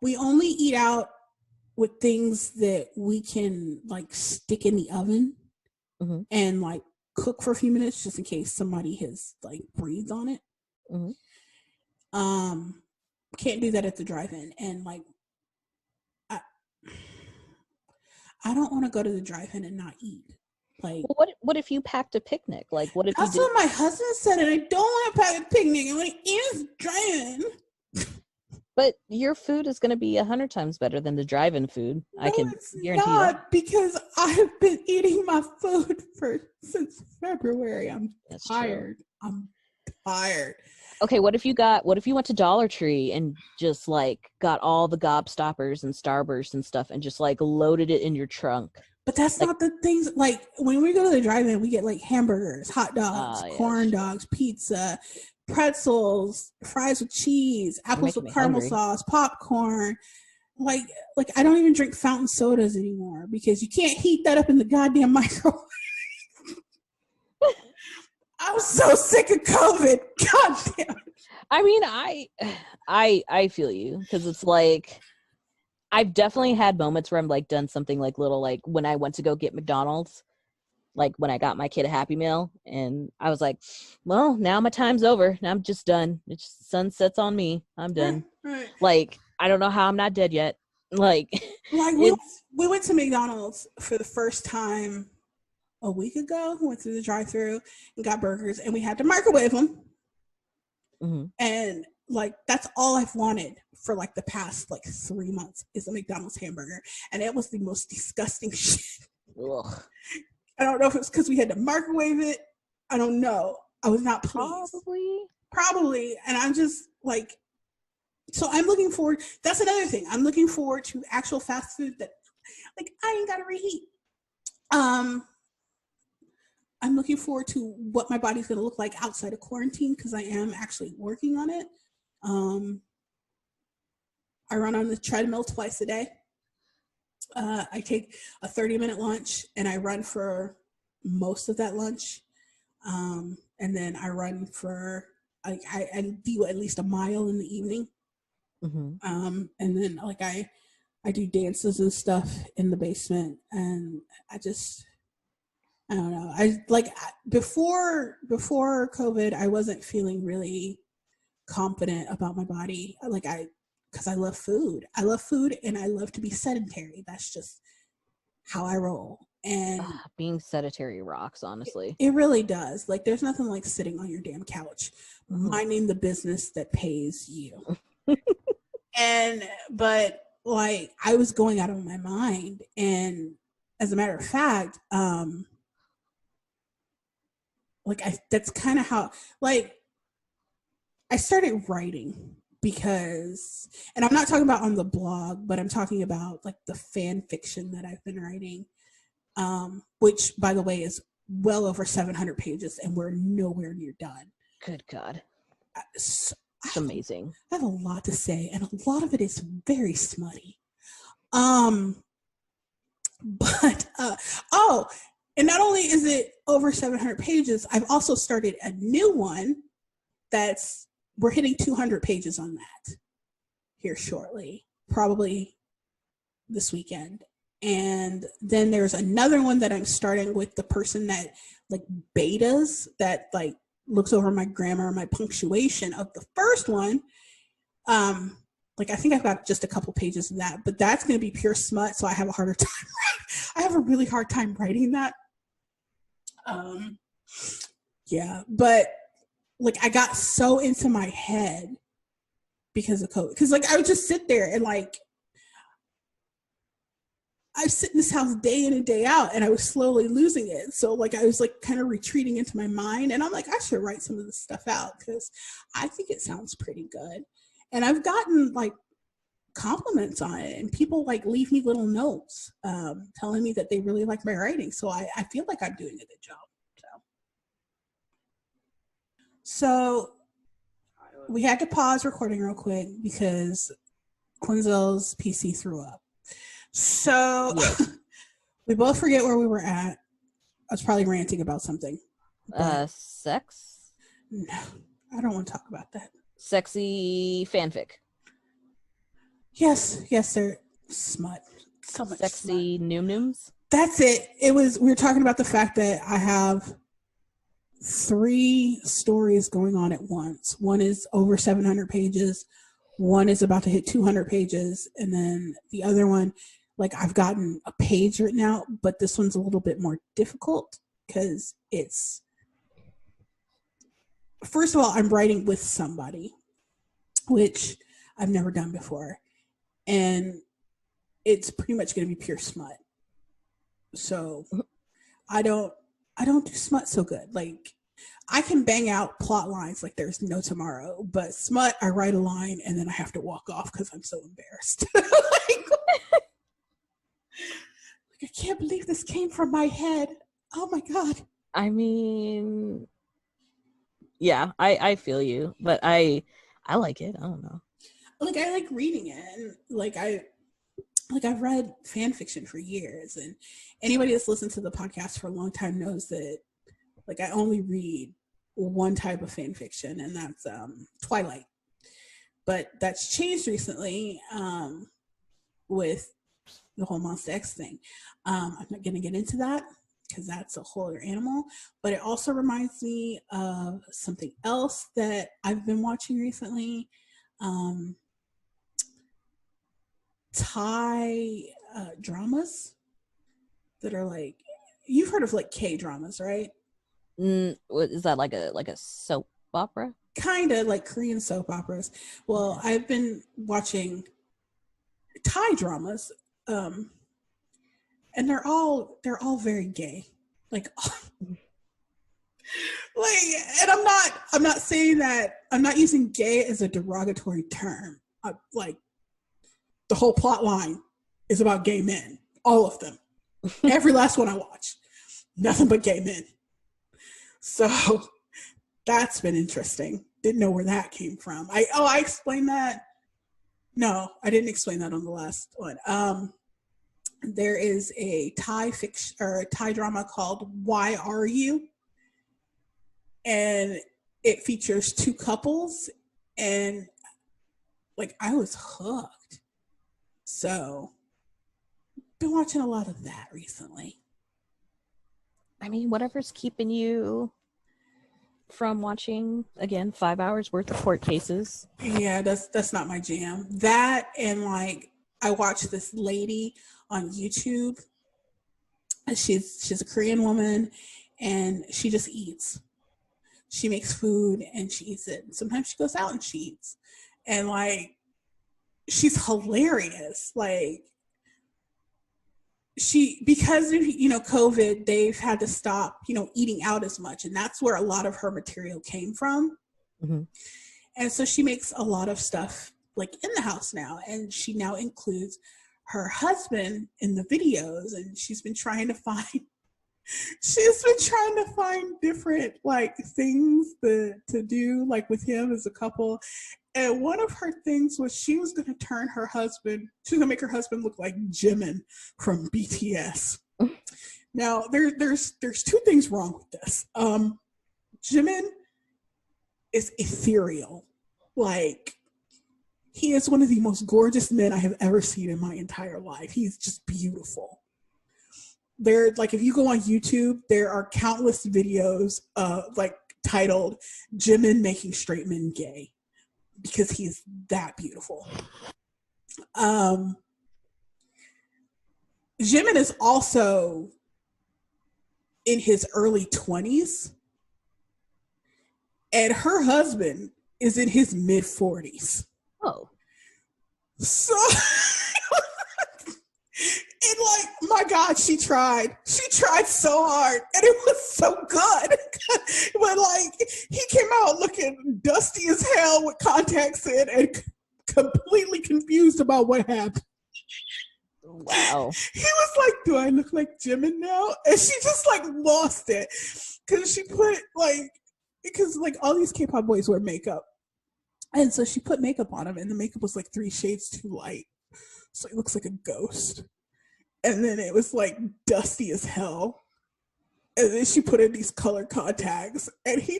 we only eat out with things that we can like stick in the oven Mm-hmm. and like cook for a few minutes just in case somebody has like breathed on it. Mm-hmm. Can't do that at the drive-in, and like I don't want to go to the drive-in and not eat. Like, well, what if you packed a picnic? Like, what if that's you did? what my husband said, and I don't want to pack a picnic. I'm like, eat a drive-in. But your food is going to be 100 times better than the drive-in food. No, I can it's guarantee not, that. because I've been eating my food since February. I'm That's tired. True. I'm tired. Okay, what if you went to Dollar Tree and just like got all the Gobstoppers and Starbursts and stuff and just like loaded it in your trunk? But that's not the things, like when we go to the drive-in, we get like hamburgers, hot dogs, corn dogs, pizza, pretzels, fries with cheese, apples with caramel sauce, popcorn. Like I don't even drink fountain sodas anymore because you can't heat that up in the goddamn microwave. I'm so sick of COVID. God damn. I mean, I feel you, because it's like I've definitely had moments where I'm like done something like little, like when I went to go get McDonald's, like when I got my kid a Happy Meal, and I was like, well, now my time's over. Now I'm just done. It's sun sets on me. I'm done. Right. Like, I don't know how I'm not dead yet. Like we went to McDonald's for the first time a week ago. We went through the drive-thru and got burgers, and we had to microwave them. Mm-hmm. And like that's all I've wanted for like the past like 3 months is a McDonald's hamburger, and it was the most disgusting shit. Ugh. I don't know if it's because we had to microwave it. I don't know. I was not pleased. Probably. And I'm just like, so I'm looking forward. That's another thing. I'm looking forward to actual fast food that like I ain't got to reheat. I'm looking forward to what my body's going to look like outside of quarantine, because I am actually working on it. I run on the treadmill twice a day. I take a 30-minute lunch and I run for most of that lunch. And then I run for, I do at least a mile in the evening. Mm-hmm. And then like I do dances and stuff in the basement, and I don't know. I like before COVID, I wasn't feeling really confident about my body. Because I love food. I love food and I love to be sedentary. That's just how I roll. And being sedentary rocks, honestly. It really does. Like there's nothing like sitting on your damn couch, minding the business that pays you. But like I was going out of my mind. And as a matter of fact, that's kind of how, like, I started writing because, and I'm not talking about on the blog, but I'm talking about like the fan fiction that I've been writing, which by the way is well over 700 pages, and we're nowhere near done. Good God. It's amazing. I have a lot to say, and a lot of it is very smutty. And not only is it over 700 pages, I've also started a new one we're hitting 200 pages on that here shortly, probably this weekend. And then there's another one that I'm starting with the person that like betas, that like looks over my grammar and my punctuation of the first one. Like I think I've got just a couple pages of that, but that's going to be pure smut. So I have a harder time. I have a really hard time writing that. Yeah, but like I got so into my head because of COVID. Because like I would just sit there and like I sit in this house day in and day out, and I was slowly losing it. So like I was like kind of retreating into my mind, and I'm like, I should write some of this stuff out because I think it sounds pretty good. And I've gotten like compliments on it, and people like leave me little notes telling me that they really like my writing. So I feel like I'm doing a good job. So we had to pause recording real quick because Quinzel's PC threw up. So Yes. we both forget where we were at. I was probably ranting about something. Sex? No, I don't want to talk about that. Sexy fanfic. Yes, sir. Smut. So much sexy noom-nooms. That's it. We were talking about the fact that I have 3 stories going on at once. One is over 700 pages. One is about to hit 200 pages. And then the other one, like I've gotten a page written out, but this one's a little bit more difficult because it's, first of all, I'm writing with somebody, which I've never done before. And it's pretty much going to be pure smut. So I don't do smut so good. Like I can bang out plot lines like there's no tomorrow, but smut, I write a line and then I have to walk off because I'm so embarrassed. like I can't believe this came from my head. Oh my God. I mean, yeah, I feel you, but I like it. I don't know. Like I like reading it, and I've read fan fiction for years, and anybody that's listened to the podcast for a long time knows that like I only read one type of fan fiction, and that's Twilight. But that's changed recently with the whole Monster X thing. I'm not going to get into that because that's a whole other animal. But it also reminds me of something else that I've been watching recently. Thai dramas that are like, you've heard of like K dramas, right? What is that, like a soap opera? Kind of like Korean soap operas. Well, I've been watching Thai dramas, and they're all very gay. Like, like, and I'm not saying that, I'm not using gay as a derogatory term. Like, the whole plot line is about gay men, all of them. Every last one I watch, nothing but gay men. So that's been interesting. Didn't know where that came from. I explained that. No, I didn't explain that on the last one. There is a Thai fiction or a Thai drama called Why Are You? And it features 2 couples, and like I was hooked. So been watching a lot of that recently. I mean, whatever's keeping you from watching, again, 5 hours worth of court cases. Yeah, that's not my jam. That, and like I watched this lady on YouTube. She's a Korean woman, and she just eats. She makes food and she eats it. Sometimes she goes out and she eats. And like she's hilarious. Like because of COVID, they've had to stop eating out as much, and that's where a lot of her material came from. Mm-hmm. And so she makes a lot of stuff like in the house now, and she now includes her husband in the videos, and she's been trying to find different like things to do like with him as a couple. And one of her things was she was going to make her husband look like Jimin from BTS. Now, there's 2 things wrong with this. Jimin is ethereal. Like, he is one of the most gorgeous men I have ever seen in my entire life. He's just beautiful. Like, if you go on YouTube, there are countless videos like titled Jimin making straight men gay, because he's that beautiful. Jimin is also in his early 20s, and her husband is in his mid-40s. Oh. So, and like, my God, she tried so hard, and it was so good. But like, he came out looking dusty as hell with contacts in and completely confused about what happened. Wow. He was like, do I look like Jimin now? And she just like lost it. Cause she put like, because like all these K-pop boys wear makeup. And so she put makeup on him, and the makeup was like 3 shades too light. So he looks like a ghost. And then it was like dusty as hell. And then she put in these color contacts, and he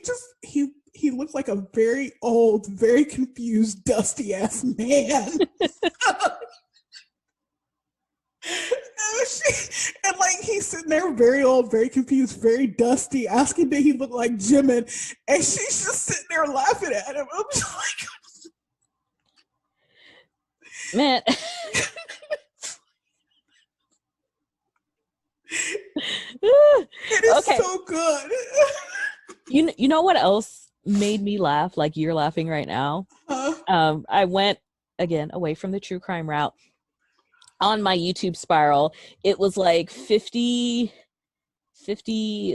looked like a very old, very confused, dusty ass man. And like, he's sitting there very old, very confused, very dusty, asking did he look like Jimin, and she's just sitting there laughing at him. I'm just like, man. It is so good. You know what else made me laugh like you're laughing right now? I went again away from the true crime route. On my YouTube spiral, it was like 50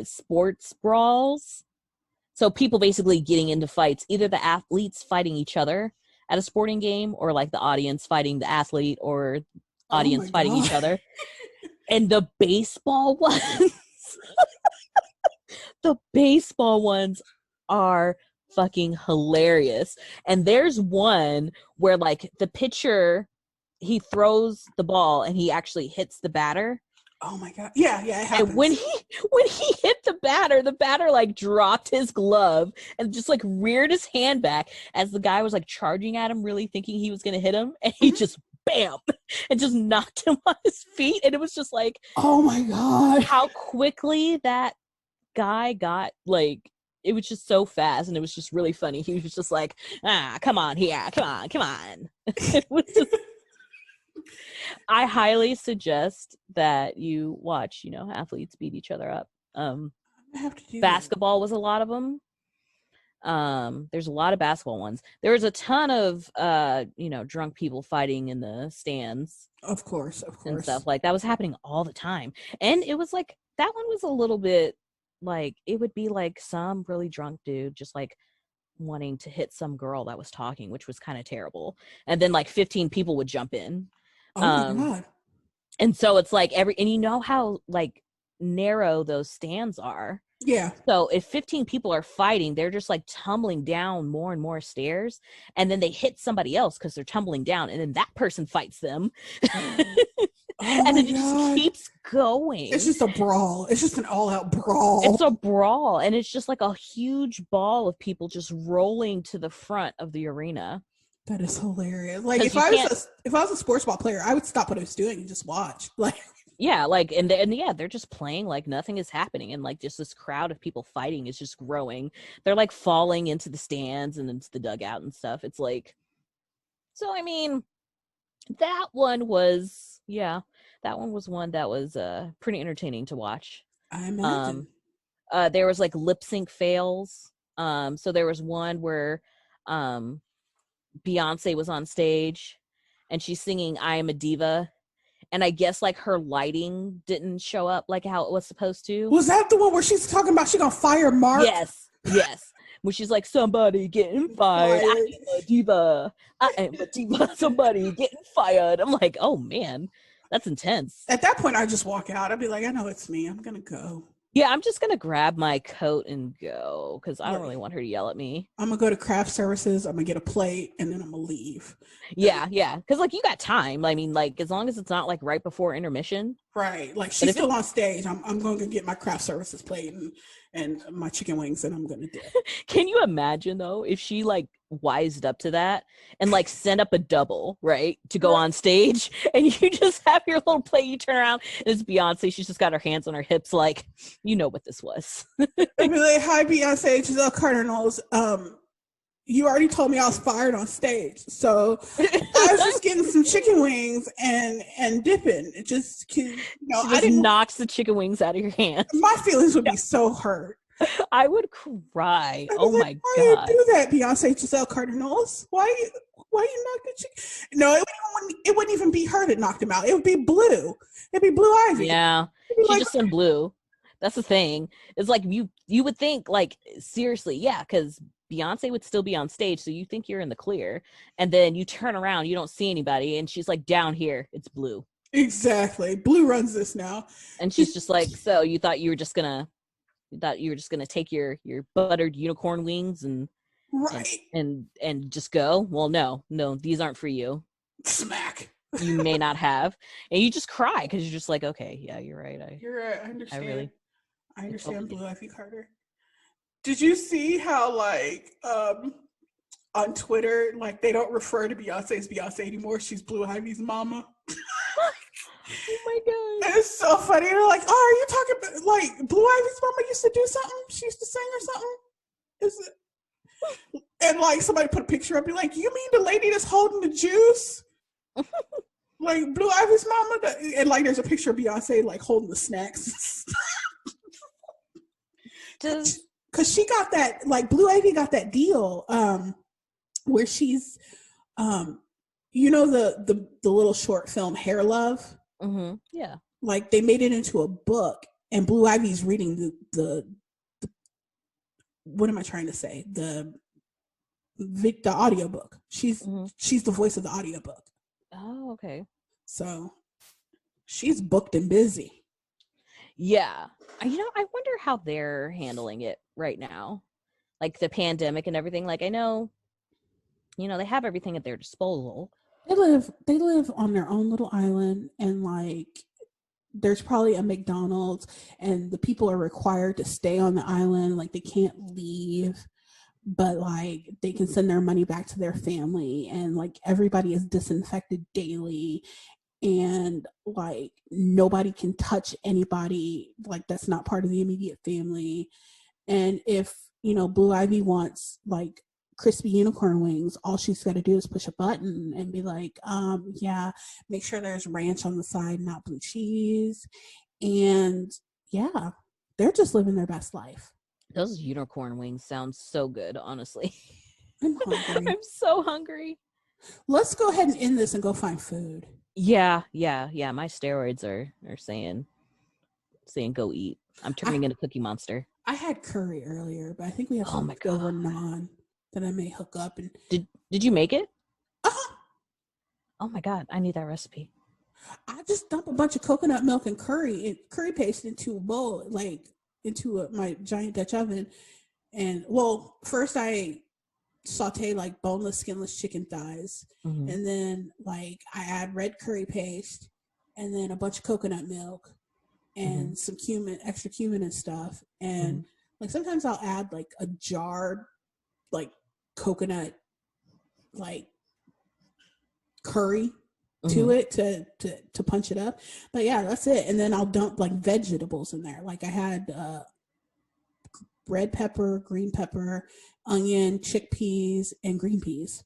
sports brawls. So people basically getting into fights, either the athletes fighting each other at a sporting game, or like the audience fighting the athlete, or audience fighting each other. And the baseball ones, the baseball ones are fucking hilarious. And there's one where like the pitcher, he throws the ball and he actually hits the batter. Oh my God. Yeah, it happens. And when he hit the batter like dropped his glove and just like reared his hand back as the guy was like charging at him, really thinking he was going to hit him. And he just bam, and just knocked him on his feet. And it was just like, oh my God, how quickly that guy got, like, it was just so fast, and it was just really funny. He was just like, come on here, come on. It was just, I highly suggest that you watch, athletes beat each other up. I have to do basketball that. Was a lot of them. There's a lot of basketball ones. There was a ton of drunk people fighting in the stands. Of course. And stuff like that was happening all the time. And it was like, that one was a little bit like, it would be like some really drunk dude just like wanting to hit some girl that was talking, which was kind of terrible. And then like 15 people would jump in. Oh my God. And so it's like and you know how like narrow those stands are. Yeah. So if 15 people are fighting, they're just like tumbling down more and more stairs, and then they hit somebody else because they're tumbling down, and then that person fights them. And then it just keeps going. It's just a brawl. It's just an all-out brawl. It's a brawl, and it's just like a huge ball of people just rolling to the front of the arena. That is hilarious. Like if I was a sports ball player, I would stop what I was doing and just watch. Like yeah, like and they're just playing like nothing is happening, and like just this crowd of people fighting is just growing. They're like falling into the stands and into the dugout and stuff. It's like, so I mean, that one was one that was pretty entertaining to watch. I imagine. There was like lip sync fails. So there was one where Beyonce was on stage and she's singing I Am a Diva, and I guess like her lighting didn't show up like how it was supposed to. Was that the one where she's talking about she gonna fire Mark? Yes. When she's like, somebody getting fired. I am a diva. Somebody getting fired. I'm like, oh man, that's intense. At that point, I just walk out. I'd be like, I know it's me. I'm gonna go. Yeah, I'm just going to grab my coat and go because I don't really want her to yell at me. I'm going to go to craft services. I'm going to get a plate and then I'm going to leave. Yeah. Because, like, you got time. I mean, like, as long as it's not, like, right before intermission. Right. Like, she's still on stage. I'm going to get my craft services plate and my chicken wings, and I'm going to do it. Can you imagine, though, if she, like, wised up to that and, like, sent up a double, right, to go on stage, and you just have your little plate, you turn around, and it's Beyonce. She's just got her hands on her hips, like, you know what this was. I'd be like, hi, Beyonce, Giselle Carter knows, you already told me I was fired on stage, so I was just getting some chicken wings and dipping. It just, I didn't knocks the chicken wings out of your hand. My feelings would be so hurt. I would cry. I'd be Oh like, my why God. you do that, Beyonce Giselle Cardinals? Why you knocked the chick? No, it wouldn't even be her that knocked him out. It would be Blue. It'd be Blue Ivy. Yeah. Be She like, just sent Blue. That's the thing. It's like you would think, like, seriously, yeah, because Beyonce would still be on stage, so you think you're in the clear, and then you turn around, you don't see anybody, and she's like, down here, it's Blue. exactly. Blue runs this now. And she's just like, so you thought you were just gonna take your buttered unicorn wings and Right. and just go? Well, no, these aren't for you. Smack. You may not have. And you just cry because you're just like, okay, yeah, you're right. You're right. I understand. I understand totally Blue Ivy Carter. Did you see how, like, on Twitter, like, they don't refer to Beyonce as Beyonce anymore? She's Blue Ivy's mama. Oh my God. It's so funny. They're like, oh, are you talking about, like, Blue Ivy's mama used to do something? She used to sing or something? Is it? And, like, somebody put a picture up, be like, you mean the lady that's holding the juice? Like, Blue Ivy's mama? And, like, there's a picture of Beyonce, like, holding the snacks. Because she got that, like, Blue Ivy got that deal where she's, you know, the little short film Hair Love? Mm-hmm. Yeah. Like, they made it into a book, and Blue Ivy's reading the what am I trying to say? The audiobook. She's the voice of the audiobook. Oh, okay. So she's booked and busy. Yeah. You know, I wonder how they're handling it right now. Like the pandemic and everything. Like, I know, you know, they have everything at their disposal. They live on their own little island, and, like, there's probably a McDonald's, and the people are required to stay on the island. Like, they can't leave, but, like, they can send their money back to their family, and, like, everybody is disinfected daily, and, like, nobody can touch anybody, like, that's not part of the immediate family. And if, you know, Blue Ivy wants, like, crispy unicorn wings, all she's got to do is push a button and be like, yeah, make sure there's ranch on the side, not blue cheese. And yeah, they're just living their best life. Those unicorn wings sound so good, honestly. I'm hungry. I'm so hungry. Let's go ahead and end this and go find food. Yeah. My steroids are saying go eat. I'm turning into Cookie Monster. I had curry earlier, but I think we have some leftover naan that I may hook up. And did you make it? Uh-huh. Oh my God, I need that recipe. I just dump a bunch of coconut milk and curry paste into a bowl, like into my giant Dutch oven. And, well, first I saute, like, boneless, skinless chicken thighs. Mm-hmm. And then, like, I add red curry paste and then a bunch of coconut milk and some extra cumin and stuff. And, like, sometimes I'll add, like, a jarred, like, coconut, like, curry to it to punch it up. But yeah, that's it. And then I'll dump, like, vegetables in there. Like, I had red pepper, green pepper, onion, chickpeas, and green peas.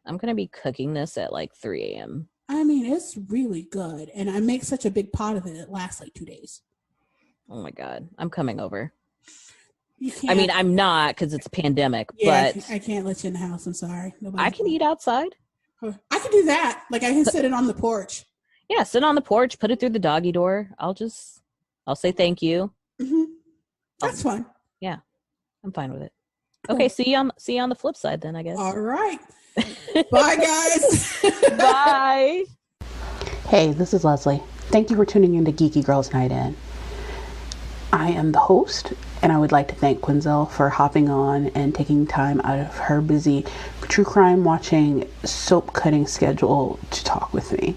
I'm gonna be cooking this at like 3 a.m. I mean, it's really good, and I make such a big pot of it. It lasts like 2 days. Oh my God, I'm coming over. You can't. I mean, I'm not, because it's a pandemic. Yeah, but I can't let you in the house. I'm sorry. I can eat outside. I can do that. Like, I can sit it on the porch. Yeah, sit on the porch, put it through the doggy door. I'll say thank you. Mm-hmm. That's fine. Yeah, I'm fine with it. Okay, see you on the flip side then, I guess. All right. Bye, guys. Bye. Hey, this is Leslie. Thank you for tuning in to Geeky Girls Night In. I am the host, and I would like to thank Quinzel for hopping on and taking time out of her busy true crime watching, soap cutting schedule to talk with me.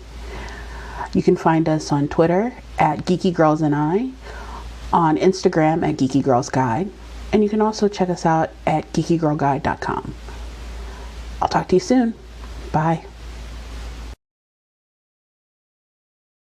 You can find us on Twitter at Geeky Girls and I, on Instagram at Geeky Girls Guide, and you can also check us out at geekygirlguide.com. I'll talk to you soon. Bye.